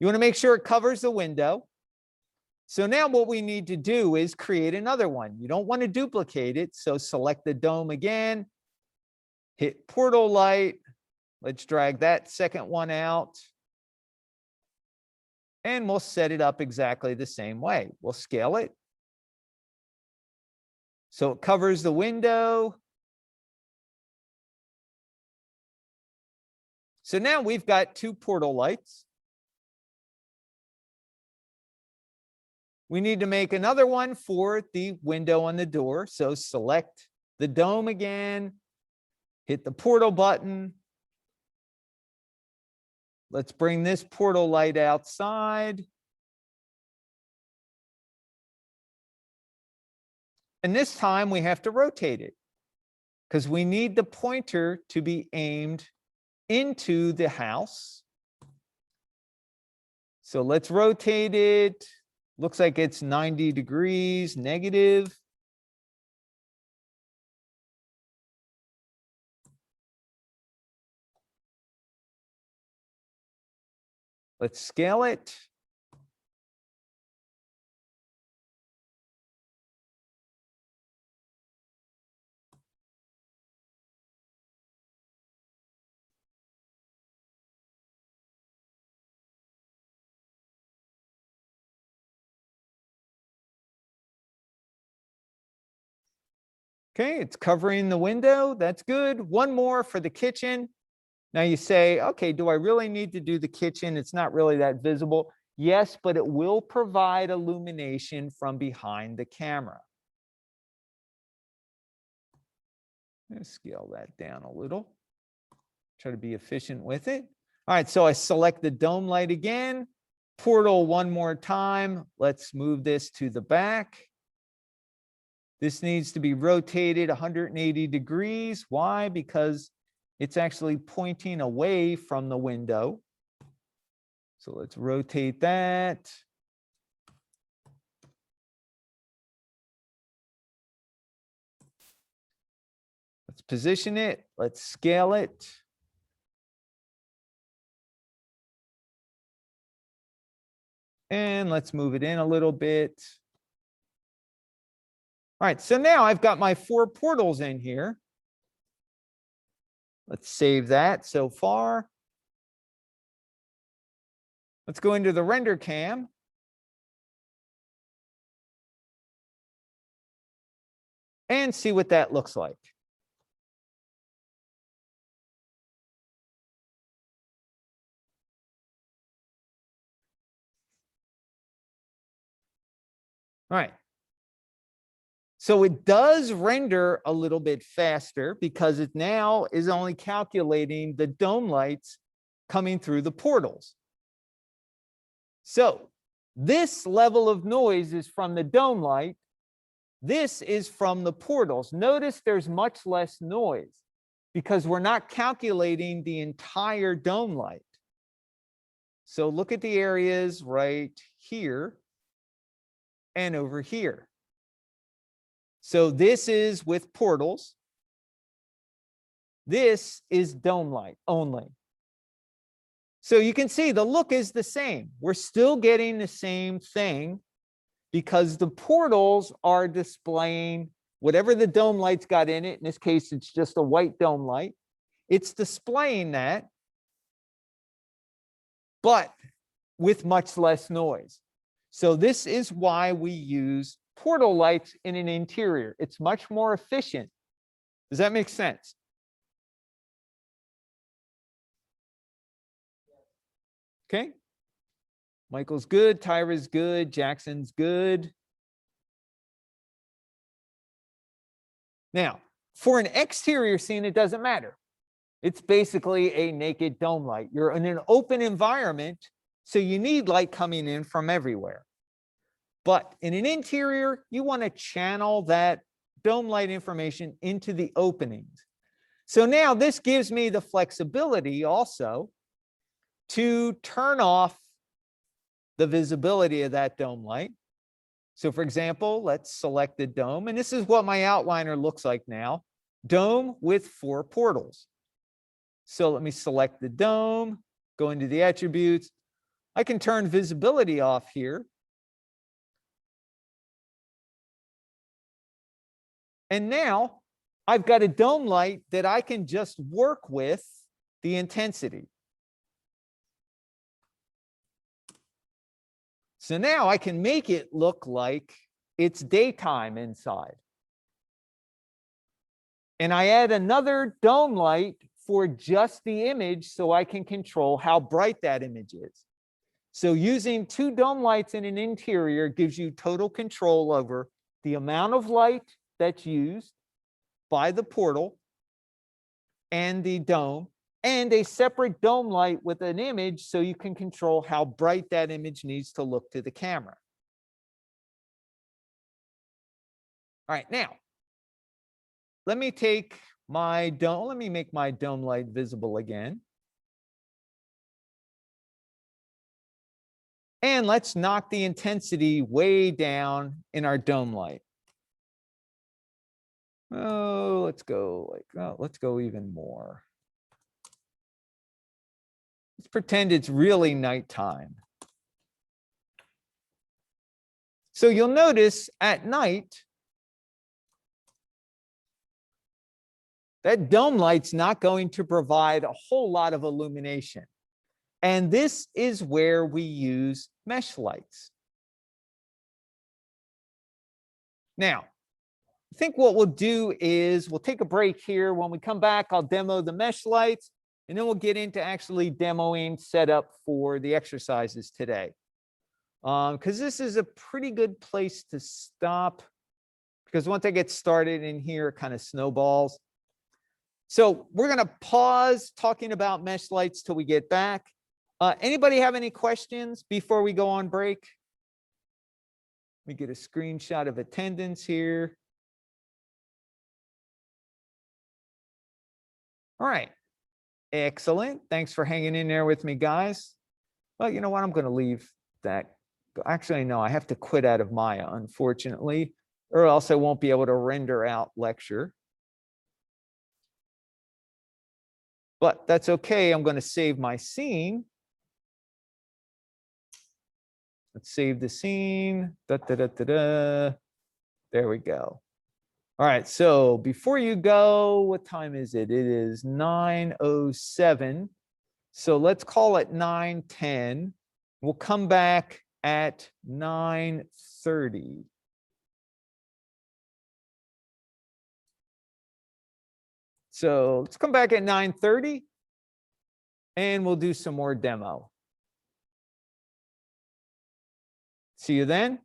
You want to make sure it covers the window. So now what we need to do is create another one. You don't want to duplicate it. So select the dome again, hit portal light. Let's drag that second one out. And we'll set it up exactly the same way. We'll scale it. So it covers the window. So now we've got 2 portal lights. We need to make another one for the window on the door. So select the dome again, hit the portal button. Let's bring this portal light outside. And this time we have to rotate it because we need the pointer to be aimed into the house. So let's rotate it. Looks like it's 90 degrees negative. Let's scale it. Okay, it's covering the window. That's good. One more for the kitchen. Now you say, okay, do I really need to do the kitchen? It's not really that visible. Yes, but it will provide illumination from behind the camera. Let's scale that down a little. Try to be efficient with it. All right, so I select the dome light again. Portal one more time. Let's move this to the back. This needs to be rotated 180 degrees. Why? Because it's actually pointing away from the window. So let's rotate that. Let's position it. Let's scale it. And let's move it in a little bit. All right, so now I've got my 4 portals in here. Let's save that so far. Let's go into the render cam. And see what that looks like. All right. So it does render a little bit faster because it now is only calculating the dome lights coming through the portals. So this level of noise is from the dome light. This is from the portals. Notice there's much less noise because we're not calculating the entire dome light. So look at the areas right here and over here. So this is with portals. This is dome light only. So you can see the look is the same. We're still getting the same thing because the portals are displaying whatever the dome light's got in it. In this case, it's just a white dome light. It's displaying that, but with much less noise. So this is why we use portal lights in an interior. It's much more efficient. Does that make sense? Okay. Michael's good. Tyra's good. Jackson's good. Now, for an exterior scene, it doesn't matter. It's basically a naked dome light. You're in an open environment, so you need light coming in from everywhere. But in an interior, you want to channel that dome light information into the openings. So now this gives me the flexibility also to turn off the visibility of that dome light. So for example, let's select the dome, and this is what my outliner looks like now. Dome with 4 portals. So let me select the dome, go into the attributes. I can turn visibility off here. And now I've got a dome light that I can just work with the intensity. So now I can make it look like it's daytime inside. And I add another dome light for just the image so I can control how bright that image is. So using 2 dome lights in an interior gives you total control over the amount of light that's used by the portal and the dome, and a separate dome light with an image so you can control how bright that image needs to look to the camera. All right, now, let me take my dome, let me make my dome light visible again. And let's knock the intensity way down in our dome light. Oh, let's go let's go even more. Let's pretend it's really nighttime. So you'll notice at night, that dome light's not going to provide a whole lot of illumination. And this is where we use mesh lights. Now, I think what we'll do is we'll take a break here. When we come back, I'll demo the mesh lights, and then we'll get into actually demoing setup for the exercises today. Because this is a pretty good place to stop, because once I get started in here, it kind of snowballs. So we're going to pause talking about mesh lights till we get back. Anybody have any questions before we go on break? Let me get a screenshot of attendance here. All right. Excellent. Thanks for hanging in there with me, guys. Well, you know what? I'm going to leave that. Actually, no, I have to quit out of Maya, unfortunately, or else I won't be able to render out lecture. But that's okay. I'm going to save my scene. Let's save the scene. Da, da, da, da, da. There we go. All right. So before you go, what time is it? It is 9:07. So let's call it 9:10. We'll come back at 9:30. So let's come back at 9:30 and we'll do some more demo. See you then.